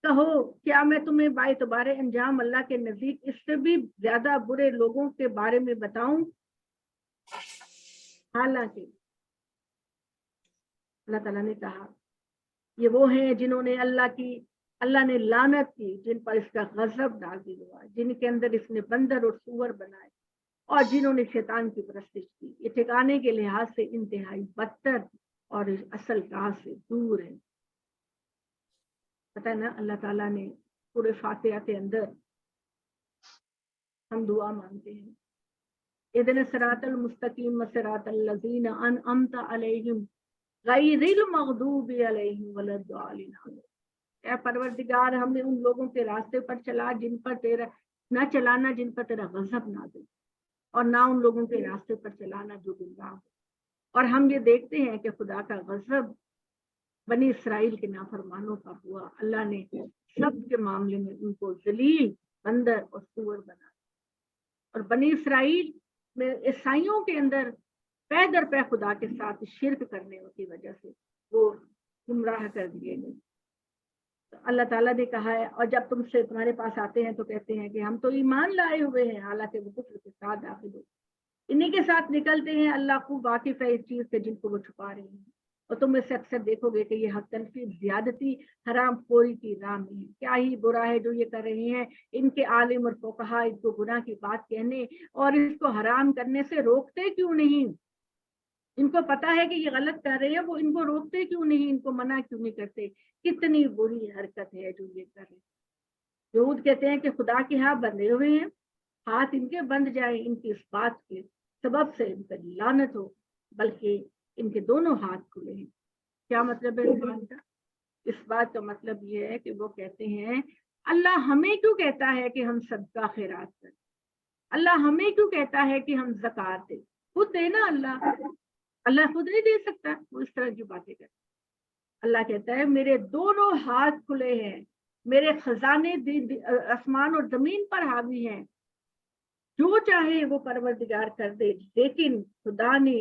B: کہو کیا میں تمہیں باعتبار انجام اللہ کے نزدیک اس سے بھی زیادہ برے لوگوں کے بارے میں بتاؤں؟ حالانکہ اللہ تعالیٰ نے کہا یہ وہ ہیں جنہوں نے اللہ نے لعنت کی، جن پر اس کا غضب نازل ہوا، جن کے اندر اس نے بندر اور سور بنائے، اور جنہوں نے شیطان کی پرستش کی، یہ ٹھکانے کے لحاظ سے انتہائی بدتر اور اصل راہ سے دور ہے۔ پتہ ہے نا، اللہ تعالیٰ نے پورے فاتحہ کے اندر ہم دعا مانگتے ہیں، اهدنا الصراط المستقیم صراط الذین انعمت علیہم غیر المغضوب علیہم ولا الضالین۔ اے پروردگار، ہمیں ان لوگوں کے راستے پر چلا جن پر تیرا نہ چلانا جن پر تیرا غضب نازل، اور نہ ان لوگوں کے راستے پر چلانا جو گمراہ ہو۔ اور ہم یہ دیکھتے ہیں کہ خدا کا غضب بنی اسرائیل کے نافرمانوں پر ہوا، اللہ نے سب کے معاملے میں ان کو ذلیل، بندر اور سور بنا، اور بنی اسرائیل میں عیسائیوں کے اندر پے در پے خدا کے ساتھ شرک کرنے کی وجہ سے وہ گمراہ کر دیے گئے۔ تو اللہ تعالیٰ نے کہا ہے، اور جب تم سے تمہارے پاس آتے ہیں تو کہتے ہیں کہ ہم تو ایمان لائے ہوئے ہیں، حالانکہ وہ کفر کے ساتھ داخل ہو، انہی کے ساتھ نکلتے ہیں، اللہ خوب واقف ہے اس چیز سے جن کو وہ چھپا رہے ہیں، اور تم اس سے اکثر دیکھو گے کہ یہ حق تلفی، زیادتی، حرام خوری کی راہ میں ہے۔ کیا ہی برا ہے جو یہ کر رہے ہیں، ان کے عالم اور فقہا ان کو گناہ کی بات کہنے اور اس کو حرام کرنے سے روکتے کیوں نہیں؟ ان کو پتا ہے کہ یہ غلط کر رہے ہیں، وہ ان کو روکتے کیوں نہیں، ان کو منع کیوں نہیں کرتے؟ کتنی بری حرکت ہے جو یہ کر رہے ہیں۔ یہود کہتے ہیں کہ خدا کے ہاں بندھے ہوئے ہیں، ہاتھ ان کے بند جائیں، ان کی اس بات کے سبب سے ان پر لعنت ہو، بلکہ ان کے دونوں ہاتھ کھلے ہیں۔ کیا مطلب ہے اس بات کا؟ اس بات کا مطلب یہ ہے کہ وہ کہتے ہیں اللہ ہمیں کیوں کہتا ہے کہ ہم صدقہ خیرات کریں، اللہ ہمیں کیوں کہتا ہے کہ ہم زکوٰۃ دیں، خود دینا اللہ خود نہیں دے سکتا؟ وہ اس طرح کی باتیں کرتے۔ اللہ کہتا ہے میرے دونوں ہاتھ کھلے ہیں، میرے خزانے آسمان اور زمین پر حاوی ہیں، جو چاہے وہ پروردگار کر دے، لیکن خدا نے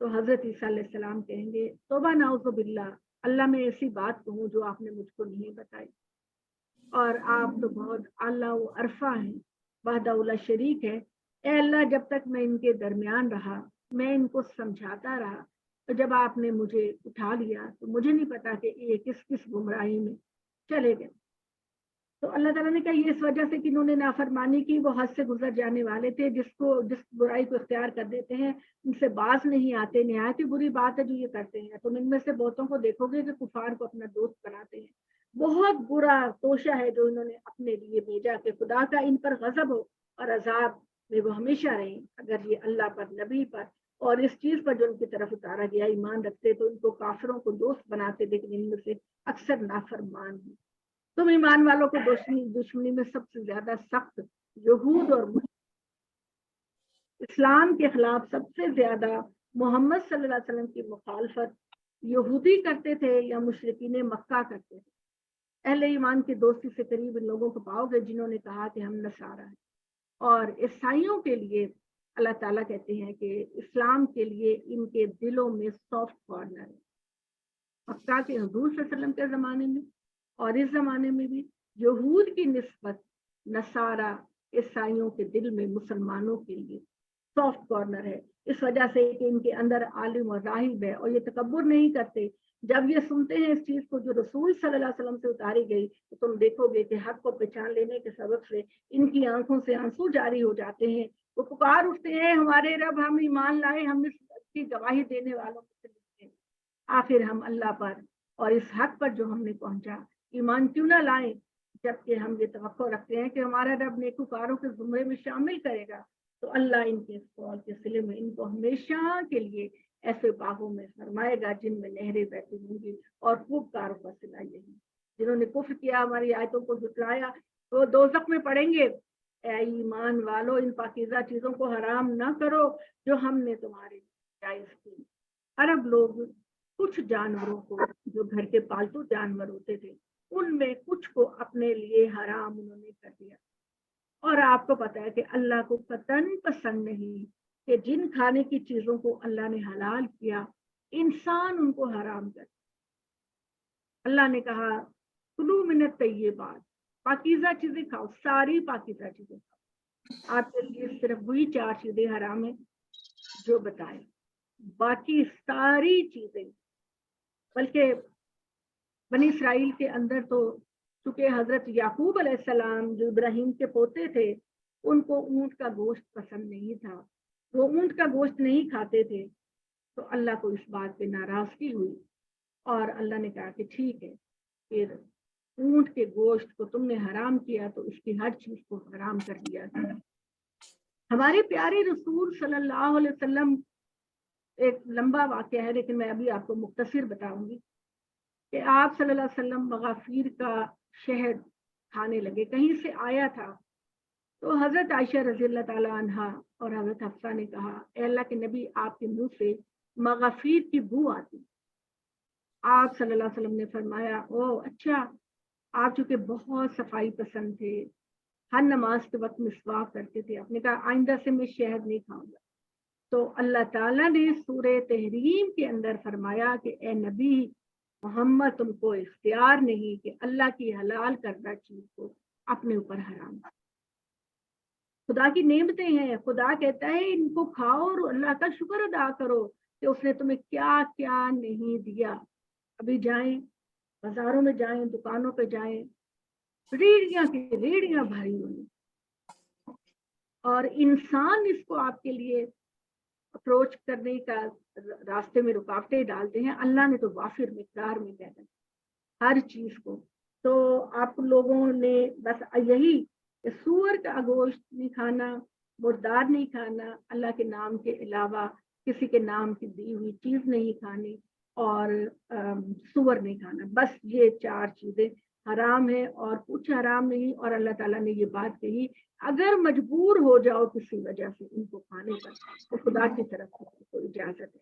B: تو حضرت عیسیٰ علیہ السلام کہیں گے توبہ نعوذ باللہ، اللہ میں ایسی بات کہوں جو آپ نے مجھ کو نہیں بتائی، اور آپ تو بہت اعلیٰ و عرفہ ہیں، وحدہ لا شریک ہے۔ اے اللہ، جب تک میں ان کے درمیان رہا، میں ان کو سمجھاتا رہا، تو جب آپ نے مجھے اٹھا لیا تو مجھے نہیں پتا کہ یہ کس کس گمراہی میں چلے گئے۔ تو اللہ تعالیٰ نے کہا یہ اس وجہ سے کہ انہوں نے نافرمانی کی، وہ حد سے گزر جانے والے تھے، جس برائی کو اختیار کر دیتے ہیں ان سے باز نہیں آتے، نہایت ہی بری بات ہے جو یہ کرتے ہیں۔ تم ان میں سے بہتوں کو دیکھو گے کہ کفار کو اپنا دوست بناتے ہیں۔ بہت برا توشہ ہے جو انہوں نے اپنے لیے بھیجا کہ خدا کا ان پر غضب ہو اور عذاب میں وہ ہمیشہ رہیں اگر یہ اللہ پر، نبی پر اور اس چیز پر جو ان کی طرف اتارا گیا ایمان رکھتے تو ان کو کافروں کو دوست بناتے، لیکن ان میں سے اکثر نافرمان ہیں۔ تم ایمان والوں کو دشمنی میں سب سے زیادہ سخت یہود اور اسلام کے خلاف سب سے زیادہ محمد صلی اللہ علیہ وسلم کی مخالفت یہودی کرتے تھے یا مشرکین مکہ کرتے تھے۔ اہل ایمان کی دوستی سے قریب ان لوگوں کو پاؤ گے جنہوں نے کہا کہ ہم نصارہ ہیں، اور عیسائیوں کے لیے اللہ تعالیٰ کہتے ہیں کہ اسلام کے لیے ان کے دلوں میں سافٹ کارنر ہے۔ مکہ کے حضور صلی اللہ علیہ وسلم کے زمانے میں اور اس زمانے میں بھی یہود کی نسبت نصارہ عیسائیوں کے دل میں مسلمانوں کے لیے سافٹ کارنر ہے، اس وجہ سے کہ ان کے اندر عالم اور راہب ہے اور یہ تکبر نہیں کرتے۔ جب یہ سنتے ہیں اس چیز کو جو رسول صلی اللہ علیہ وسلم سے اتاری گئی تو تم دیکھو گے کہ حق کو پہچان لینے کے سبب سے ان کی آنکھوں سے آنسو جاری ہو جاتے ہیں، وہ پکار اٹھتے ہیں ہمارے رب ہم ایمان لائے، ہم اس کی گواہی دینے والوں میں سے ہیں۔ آخر ہم اللہ پر اور اس حق پر جو ہم نے پہنچا ایمان کیوں نہ لائیں، جبکہ ہم یہ توقع رکھتے ہیں کہ ہمارا رب نیکوکاروں کے زمرے میں شامل کرے گا۔ تو اللہ ان کے قول کے صلے میں ان کو ہمیشہ کے لیے ایسے باغوں میں فرمائے گا جن میں نہریں بہتی ہوں گی، اور خوب کاروں کا صلہ یہی، جنہوں نے کفر کیا ہماری آیتوں کو جھٹلایا وہ دوزخ میں پڑیں گے۔ اے ایمان والو، ان پاکیزہ چیزوں کو حرام نہ کرو جو ہم نے تمہارے جائز کی۔ عرب لوگ کچھ جانوروں کو جو گھر کے پالتو جانور ہوتے تھے ان میں کچھ کو اپنے لیے حرام انہوں نے کر دیا، اور آپ کو پتا ہے کہ اللہ کو قطعاً پسند نہیں کہ جن کھانے کی چیزوں کو اللہ نے حلال کیا انسان ان کو حرام کر۔ اللہ نے کہا کلوا من الطیبات، پاکیزہ چیزیں کھاؤ، ساری پاکیزہ چیزیں کھاؤ۔ آپ کے لیے صرف وہی 4 چیزیں حرام ہیں جو بتائیں، باقی ساری چیزیں، بلکہ بنی اسرائیل کے اندر تو چونکہ حضرت یعقوب علیہ السلام جو ابراہیم کے پوتے تھے ان کو اونٹ کا گوشت پسند نہیں تھا، وہ اونٹ کا گوشت نہیں کھاتے تھے، تو اللہ کو اس بات پہ ناراضگی ہوئی اور اللہ نے کہا کہ ٹھیک ہے، پھر اونٹ کے گوشت کو تم نے حرام کیا تو اس کی ہر چیز کو حرام کر دیا گیا۔ ہمارے پیارے رسول صلی اللہ علیہ وسلم، ایک لمبا واقعہ ہے لیکن میں ابھی آپ کو مختصر بتاؤں گی کہ آپ صلی اللہ علیہ وسلم مغافیر کا شہد کھانے لگے، کہیں سے آیا تھا، تو حضرت عائشہ رضی اللہ تعالی عنہا اور حضرت حفصہ نے کہا اے اللہ کے نبی، آپ کے منہ سے مغافیر کی بو آتی۔ آپ صلی اللہ علیہ وسلم نے فرمایا او اچھا، آپ چونکہ بہت صفائی پسند تھے، ہر نماز کے وقت مسواک کرتے تھے، آپ نے کہا آئندہ سے میں شہد نہیں کھاؤں گا۔ تو اللہ تعالیٰ نے سورہ تحریم کے اندر فرمایا کہ اے نبی محمد، تم کو اختیار نہیں کہ اللہ کی حلال کردہ چیز کو اپنے اوپر حرام کرو۔ خدا کی نعمتیں ہیں، خدا کہتا ہے ان کو کھاؤ اور اللہ کا شکر ادا کرو کہ اس نے تمہیں کیا کیا نہیں دیا۔ ابھی جائیں بازاروں میں جائیں، دکانوں پہ جائیں، ریڑیاں کی ریڑیاں بھری ہوئی، اور انسان اس کو آپ کے لیے اپروچ کرنے کا راستے میں رکاوٹیں ڈالتے ہیں۔ اللہ نے تو وافر مقدار میں پیدا ہر چیز کو، تو آپ لوگوں نے بس یہی کہ سور کا گوشت نہیں کھانا، مردار نہیں کھانا، اللہ کے نام کے علاوہ کسی کے نام کی دی ہوئی چیز نہیں کھانی، اور سور نہیں کھانا، بس یہ 4 چیزیں حرام ہے اور کچھ حرام نہیں۔ اور اللہ تعالیٰ نے یہ بات کہی اگر مجبور ہو جاؤ کسی وجہ سے ان کو کھانے پر تو خدا کی طرف سے کو اجازت ہے۔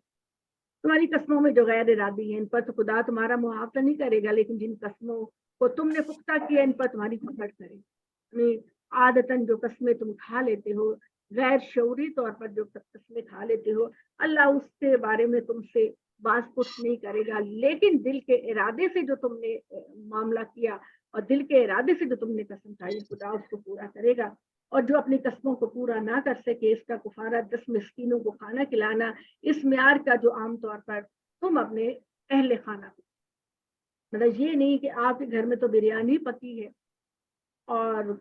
B: تمہاری قسموں میں جو غیر ارادی ہیں ان پر تو خدا تمہارا معاوضہ نہیں کرے گا، لیکن جن قسموں کو تم نے پختہ کیا ان پر تمہاری پکڑ کرے۔ یعنی عادتاً جو قسمیں تم کھا لیتے ہو غیر شعوری طور پر جو قسمیں کھا لیتے ہو اللہ اس کے بارے میں تم سے باز پرس نہیں کرے گا، لیکن دل کے ارادے سے جو تم نے معاملہ کیا اور دل کے ارادے سے جو تم نے قسم کھائی خدا اس کو پورا کرے گا۔ اور جو اپنی قسموں کو پورا نہ کر سکے اس کا کفارہ 10 مسکینوں کو کھانا کھلانا، اس معیار کا جو عام طور پر تم اپنے اہل خانہ کو، مطلب یہ نہیں کہ آپ کے گھر میں تو بریانی پکی ہے اور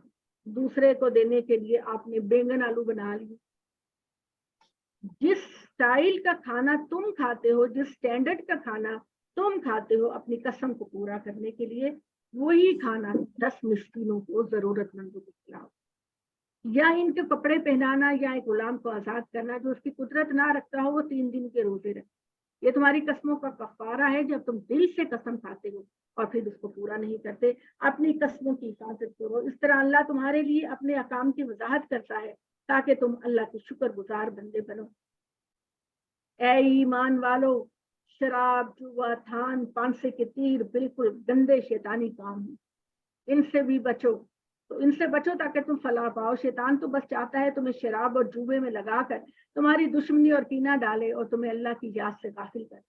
B: دوسرے کو دینے کے لیے آپ نے بینگن آلو بنا لی۔ جس سٹائل کا کھانا تم کھاتے ہو، جس سٹینڈرڈ کا کھانا تم کھاتے ہو اپنی قسم کو پورا کرنے کے لیے، وہی کھانا 10 مسکینوں کو ضرورت مندوں کو کھلاؤ، یا ان کے کپڑے پہنانا یا ایک غلام کو آزاد کرنا جو اس کی قدرت نہ رکھتا ہو وہ 3 دن کے روزے رکھے۔ یہ تمہاری قسموں کا کفارہ ہے جب تم دل سے قسم کھاتے ہو اور پھر اس کو پورا نہیں کرتے۔ اپنی قسموں کی حفاظت کرو، اس طرح اللہ تمہارے لیے اپنے احکام کی وضاحت کرتا ہے تاکہ تم اللہ کے شکر گزار بندے بنو۔ اے ایمان والو، شراب، جوا، تھان، پانسے کے تیر بالکل گندے شیطانی کام ہیں، ان سے بھی بچو۔ تو ان سے بچو تاکہ تم فلاح پاؤ۔ شیطان تو بس چاہتا ہے تمہیں شراب اور جوے میں لگا کر تمہاری دشمنی اور کینہ ڈالے اور تمہیں اللہ کی یاد سے غافل کرے۔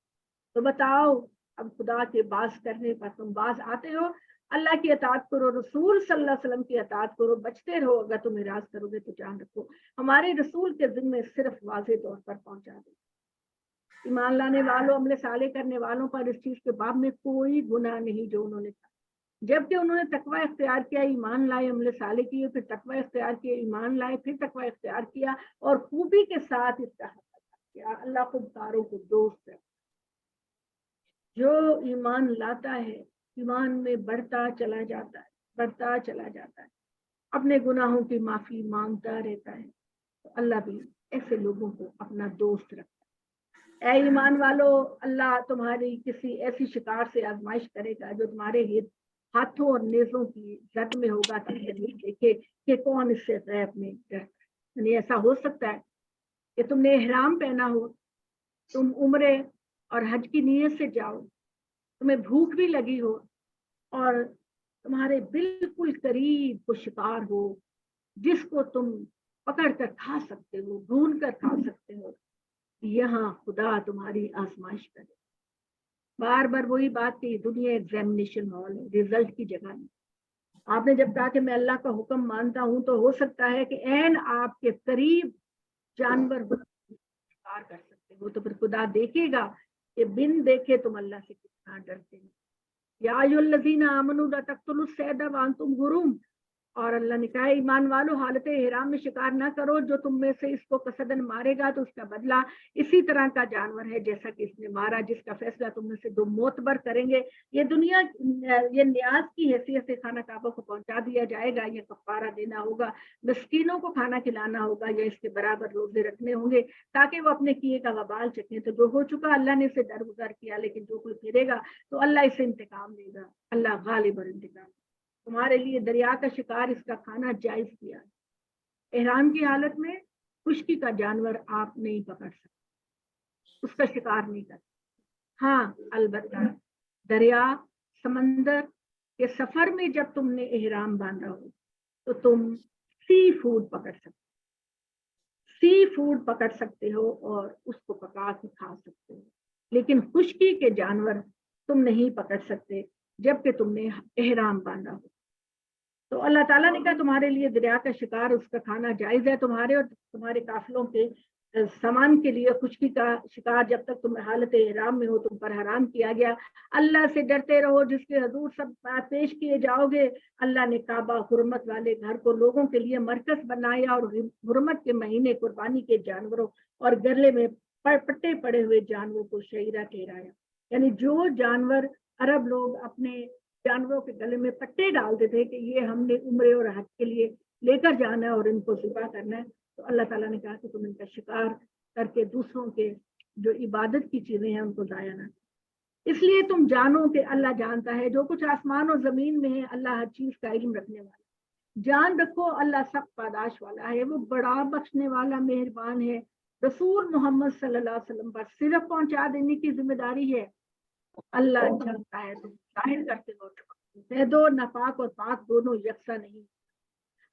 B: تو بتاؤ اب خدا کے باز کرنے پر تم باز آتے ہو؟ اللہ کی اطاعت کرو، رسول صلی اللہ علیہ وسلم کی اطاعت کرو، بچتے رہو۔ اگر تم اعراض کرو گے تو جان رکھو ہمارے رسول کے ذمے صرف واضح طور پر پہنچا دو۔ ایمان لانے والوں، عمل صالح کرنے والوں پر اس چیز کے باب میں کوئی گناہ نہیں جو انہوں نے کہا، جبکہ انہوں نے تقوی اختیار کیا، ایمان لائے، عمل صالح کیے، پھر تقوی اختیار کیا، ایمان لائے، پھر تقوی اختیار کیا اور خوبی کے ساتھ اس کا حق ادا کیا۔ اللہ خودکاروں کو دوست ہے۔ جو ایمان لاتا ہے ایمان میں بڑھتا چلا جاتا ہے، بڑھتا چلا جاتا ہے، اپنے گناہوں کی معافی مانگتا رہتا ہے، تو اللہ بھی ایسے لوگوں کو اپنا دوست رکھتا ہے۔ اے ایمان والو، اللہ تمہاری کسی ایسی شکار سے آزمائش کرے گا جو تمہارے ہاتھوں اور نیزوں کی زد میں ہوگا تاکہ نہیں دیکھے کہ کون اس سے غیب میں ڈرتا ہے۔ یعنی ایسا ہو سکتا ہے کہ تم نے احرام پہنا ہو، تم عمرے اور حج کی نیت سے جاؤ، تمہیں بھوک بھی لگی ہو اور تمہارے بالکل قریب کو شکار ہو جس کو تم پکڑ کر کھا سکتے ہو، ڈھونڈ کر کھا سکتے ہو، یہاں خدا تمہاری آزمائش کرے۔ بار بار وہی بات کہ دنیا ایگزامینیشن ہال ہے، رزلٹ کی جگہ نہیں۔ آپ نے جب کہا کہ میں اللہ کا حکم مانتا ہوں تو ہو سکتا ہے کہ عین آپ کے قریب جانور شکار کر سکتے ہو، تو پھر خدا دیکھے گا کہ بن دیکھے تم اللہ سے کتنا ڈرتے ہیں۔ یا ایھا الذین آمنوا لا تقتلوا الصید وانتم حرم، اور اللہ نے کہا ایمان والو حالت احرام میں شکار نہ کرو، جو تم میں سے اس کو قصدن مارے گا تو اس کا بدلہ اسی طرح کا جانور ہے جیسا کہ اس نے مارا، جس کا فیصلہ تم میں سے 2 معتبر کریں گے۔ یہ نیاز کی حیثیت سے خانہ کعبہ کو پہنچا دیا جائے گا، یہ کفارہ دینا ہوگا، مسکینوں کو کھانا کھلانا ہوگا یا اس کے برابر روزے رکھنے ہوں گے تاکہ وہ اپنے کیے کا وبال چکیں۔ تو جو ہو چکا اللہ نے اسے درگزر کیا، لیکن جو کوئی پھرے گا تو اللہ اسے انتقام دے گا، اللہ غالب اور انتقام۔ تمہارے لیے دریا کا شکار، اس کا کھانا جائز کیا ہے۔ احرام کی حالت میں خشکی کا جانور آپ نہیں پکڑ سکتے، اس کا شکار نہیں کر سکتے۔ ہاں البتہ دریا، سمندر کے سفر میں جب تم نے احرام باندھا ہو تو تم سی فوڈ پکڑ سکتے ہو اور اس کو پکا کے کھا سکتے ہو، لیکن خشکی کے جانور تم نہیں پکڑ سکتے جبکہ تم نے احرام باندھا ہو۔ تو اللہ تعالیٰ نے کہا تمہارے لیے دریا کا شکار، اس کا کھانا جائز ہے، تمہارے اور تمہارے قافلوں کے سامان کے لیے خشکی کا شکار جب تک تم حالت احرام میں ہو تم پر حرام کیا گیا۔ اللہ سے ڈرتے رہو جس کے حضور سب بات پیش کیے جاؤ گے۔ اللہ نے کعبہ، حرمت والے گھر کو لوگوں کے لیے مرکز بنایا اور حرمت کے مہینے قربانی کے جانوروں اور گرلے میں پٹے پڑے ہوئے جانوروں کو شعیرہ ٹھہرایا۔ یعنی جو جانور عرب لوگ اپنے جانوروں کے گلے میں پٹے ڈالتے تھے کہ یہ ہم نے عمرے اور حج کے لیے لے کر جانا ہے اور ان کو ذبح کرنا ہے، تو اللہ تعالیٰ نے کہا کہ تم ان کا شکار کر کے دوسروں کے جو عبادت کی چیزیں ہیں ان کو ضائع نہ کرو۔ اس لیے تم جانو کہ اللہ جانتا ہے جو کچھ آسمان اور زمین میں ہے، اللہ ہر چیز کا علم رکھنے والا ہے۔ جان رکھو اللہ سخت پاداش والا ہے، وہ بڑا بخشنے والا مہربان ہے۔ رسول محمد صلی اللہ علیہ وسلم پر صرف پہنچا دینے کی ذمہ داری ہے، اللہ جانتا ہے تم ظاہر کرتے ہو۔ زید و ناپاک اور پاک دونوں یکساں نہیں،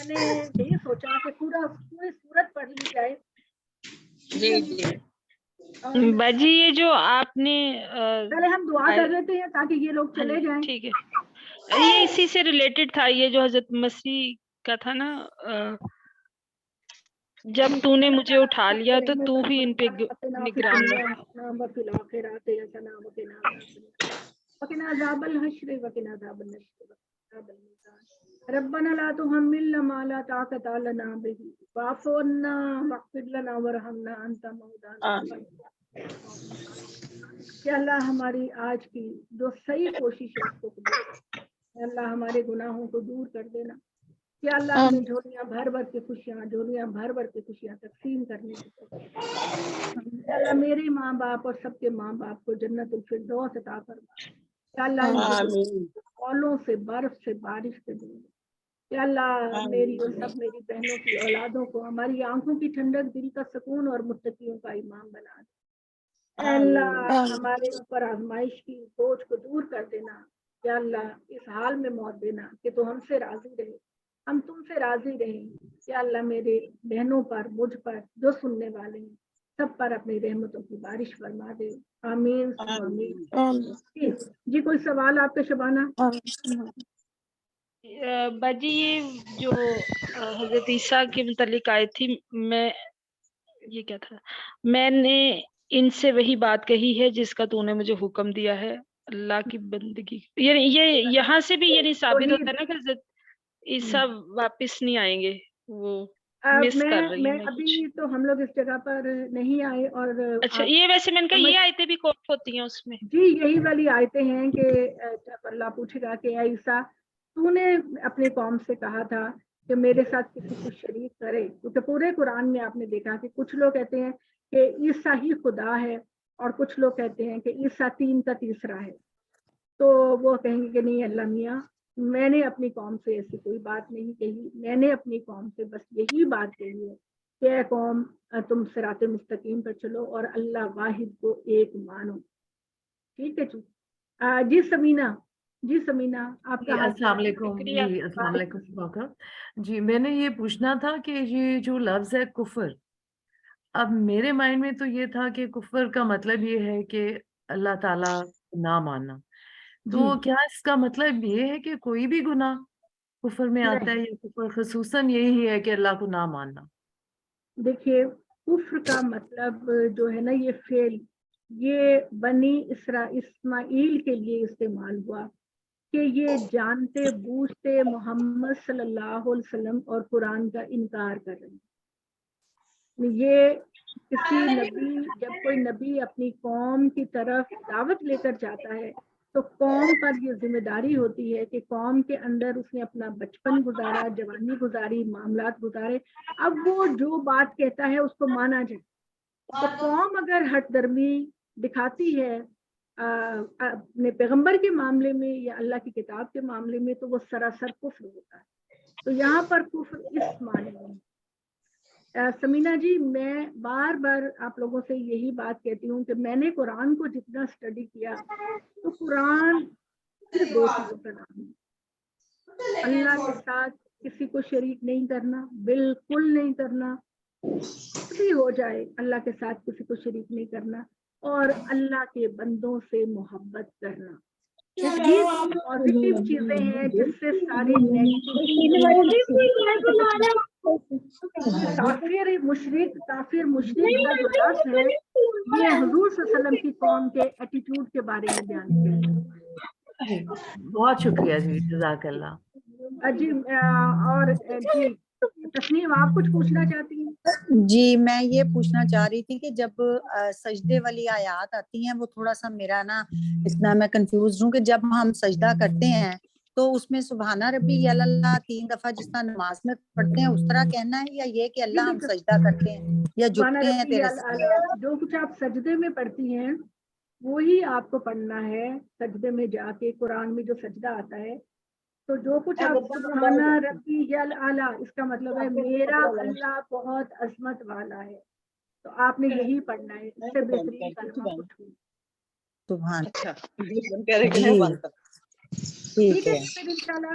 B: میں نے یہی سوچا کہ پوری صورت پڑھ لی جائے.
C: جی جی
D: باجی یہ جو آپ نے
B: پہلے ہم دعا کر لیتے ہیں تاکہ یہ لوگ چلے جائیں.
D: ٹھیک ہے، یہ اسی سے ریلیٹڈ تھا، یہ جو حضرت مسیح کا تھا نا، جب تو نے مجھے اٹھا لیا تو تو بھی ان پہ نگران رہا.
B: وقنا عذاب الحشر وقنا عذاب النشر وقنا عذاب الميزان ربنا لا تحملنا ما لا طاقة لنا به واعف عنا واغفر لنا وارحمنا انت مولانا. کہ اللہ ہماری آج کی جو صحیح کوشش ہے اس کو قبول کر. اللہ ہمارے گناہوں کو دور کر دینا. کہ اللہ ہمیں جھولیاں بھر بھر کے خوشیاں تقسیم کرنے کی توفیق. اللہ میرے ماں باپ اور سب کے ماں باپ کو جنت الفردوس عطا فرما. کہ اللہ اولوں سے برف سے بارش سے دور. کہ اللہ میری اور سب میری بہنوں کی اولادوں کو ہماری آنکھوں کی ٹھنڈک، دل کا سکون اور متقیوں کا امام بنا دے. اے اللہ ہمارے اوپر آزمائش کی بوجھ کو دور کر دینا. یا اللہ اس حال میں موت دینا کہ تو ہم سے راضی رہے، ہم تم سے راضی رہیں. یا اللہ میرے بہنوں پر، مجھ پر، جو سننے والے ہیں سب پر اپنی رحمتوں کی بارش فرما دے. آمین ثم آمین. جی کوئی سوال آپ کے شبانہ؟
D: باجی یہ جو حضرت عیسیٰ کے متعلق آئی تھی، یہ کیا تھا، میں نے ان سے وہی بات کہی ہے جس کا تو نے مجھے حکم دیا ہے، اللہ کی بندگی. یعنی یہ یہاں سے بھی یعنی ثابت ہوتا ہے نا کہ حضرت عیسیٰ واپس نہیں آئیں گے. وہ مس کر رہی
B: میں
D: ہوں
B: ابھی تو ہم لوگ اس جگہ پر نہیں آئے. اور
D: اچھا یہ ویسے میں نے کہا یہ آیتیں بھی کوٹ ہوتی ہیں اس میں.
B: جی یہی والی آیتیں ہیں کہ جب اللہ پوچھے گا کہ اے عیسیٰ تو نے اپنی قوم سے کہا تھا کہ میرے ساتھ کسی کو شریک کرے، کیونکہ پورے قرآن میں آپ نے دیکھا کہ کچھ لوگ کہتے ہیں کہ عیسیٰ ہی خدا ہے اور کچھ لوگ کہتے ہیں کہ عیسیٰ تین کا تیسرا ہے. تو وہ کہیں گے کہ نہیں اللہ میاں میں نے اپنی قوم سے ایسی کوئی بات نہیں کہی. میں نے اپنی قوم سے بس یہی بات کہی ہے کہ اے قوم تم صراط مستقیم پر چلو اور اللہ واحد کو ایک مانو. ٹھیک ہے جی سمینہ آپ کا
E: السلام علیکم. جی السلام علیکم. جی میں نے یہ پوچھنا تھا کہ یہ جو لفظ ہے کفر، اب میرے مائنڈ میں تو یہ تھا کہ کفر کا مطلب یہ ہے کہ اللہ تعالیٰ نہ ماننا. تو کیا اس کا مطلب یہ ہے کہ کوئی بھی گناہ کفر میں آتا ہے یا کفر خصوصاً یہی ہے کہ اللہ کو نہ ماننا؟
B: دیکھیے کفر کا مطلب جو ہے نا یہ فعل، یہ بنی اسماعیل کے لیے استعمال ہوا کہ یہ جانتے بوجھتے محمد صلی اللہ علیہ وسلم اور قرآن کا انکار کر رہے ہیں. یہ کسی نبی، جب کوئی نبی اپنی قوم کی طرف دعوت لے کر جاتا ہے تو قوم پر یہ ذمہ داری ہوتی ہے کہ قوم کے اندر اس نے اپنا بچپن گزارا، جوانی گزاری، معاملات گزارے. اب وہ جو بات کہتا ہے اس کو مانا جائے. تو قوم اگر ہٹ درمی دکھاتی ہے اپنے پیغمبر کے معاملے میں یا اللہ کی کتاب کے معاملے میں تو وہ سراسر کفر ہوتا ہے. تو یہاں پر کفر اس معنی میں. سمینہ جی میں بار بار آپ لوگوں سے یہی بات کہتی ہوں کہ میں نے قرآن کو جتنا اسٹڈی کیا تو قرآن صرف دو چیزوں کا نام ہے: اللہ کے ساتھ کسی کو شریک نہیں کرنا، بالکل نہیں کرنا، کچھ بھی ہو جائے اللہ کے ساتھ کسی کو شریک نہیں کرنا، اور اللہ کے بندوں سے محبت کرنا. یہ پازیٹیو چیزیں ہیں جس سے ساری کافر مشرک کا جو لفظ ہے یہ حضور صلی اللہ علیہ وسلم کی قوم کے ایٹیٹیوڈ کے بارے میں بیان کیا.
E: بہت شکریہ جی، جزاک اللہ.
B: جی اور جی تسنیم آپ کچھ پوچھنا چاہتی ہیں؟
F: جی میں یہ پوچھنا چاہ رہی تھی کہ جب سجدے والی آیات آتی ہیں وہ تھوڑا سا میرا نا اتنا میں کنفیوز ہوں کہ جب ہم سجدہ کرتے ہیں تو اس میں سبحانہ ربی اللہ 3 دفعہ جس طرح نماز میں پڑھتے ہیں اس طرح کہنا ہے، یا یہ کہ اللہ ہم سجدہ کرتے ہیں یا جھکتے ہیں تیرے سامنے؟
B: جو کچھ آپ سجدے میں پڑھتی ہیں وہی آپ کو پڑھنا ہے. سجدے میں جا کے قرآن میں جو سجدہ آتا ہے تو جو کچھ آپ سبحانہ ربی الاعلیٰ، اس کا مطلب ہے میرا اللہ بہت عظمت والا ہے. تو آپ نے یہی پڑھنا ہے، اس سے بہترین کلمہ کچھ نہیں.
F: سبحان.
C: ٹھیک ہے
B: پھر انشاءاللہ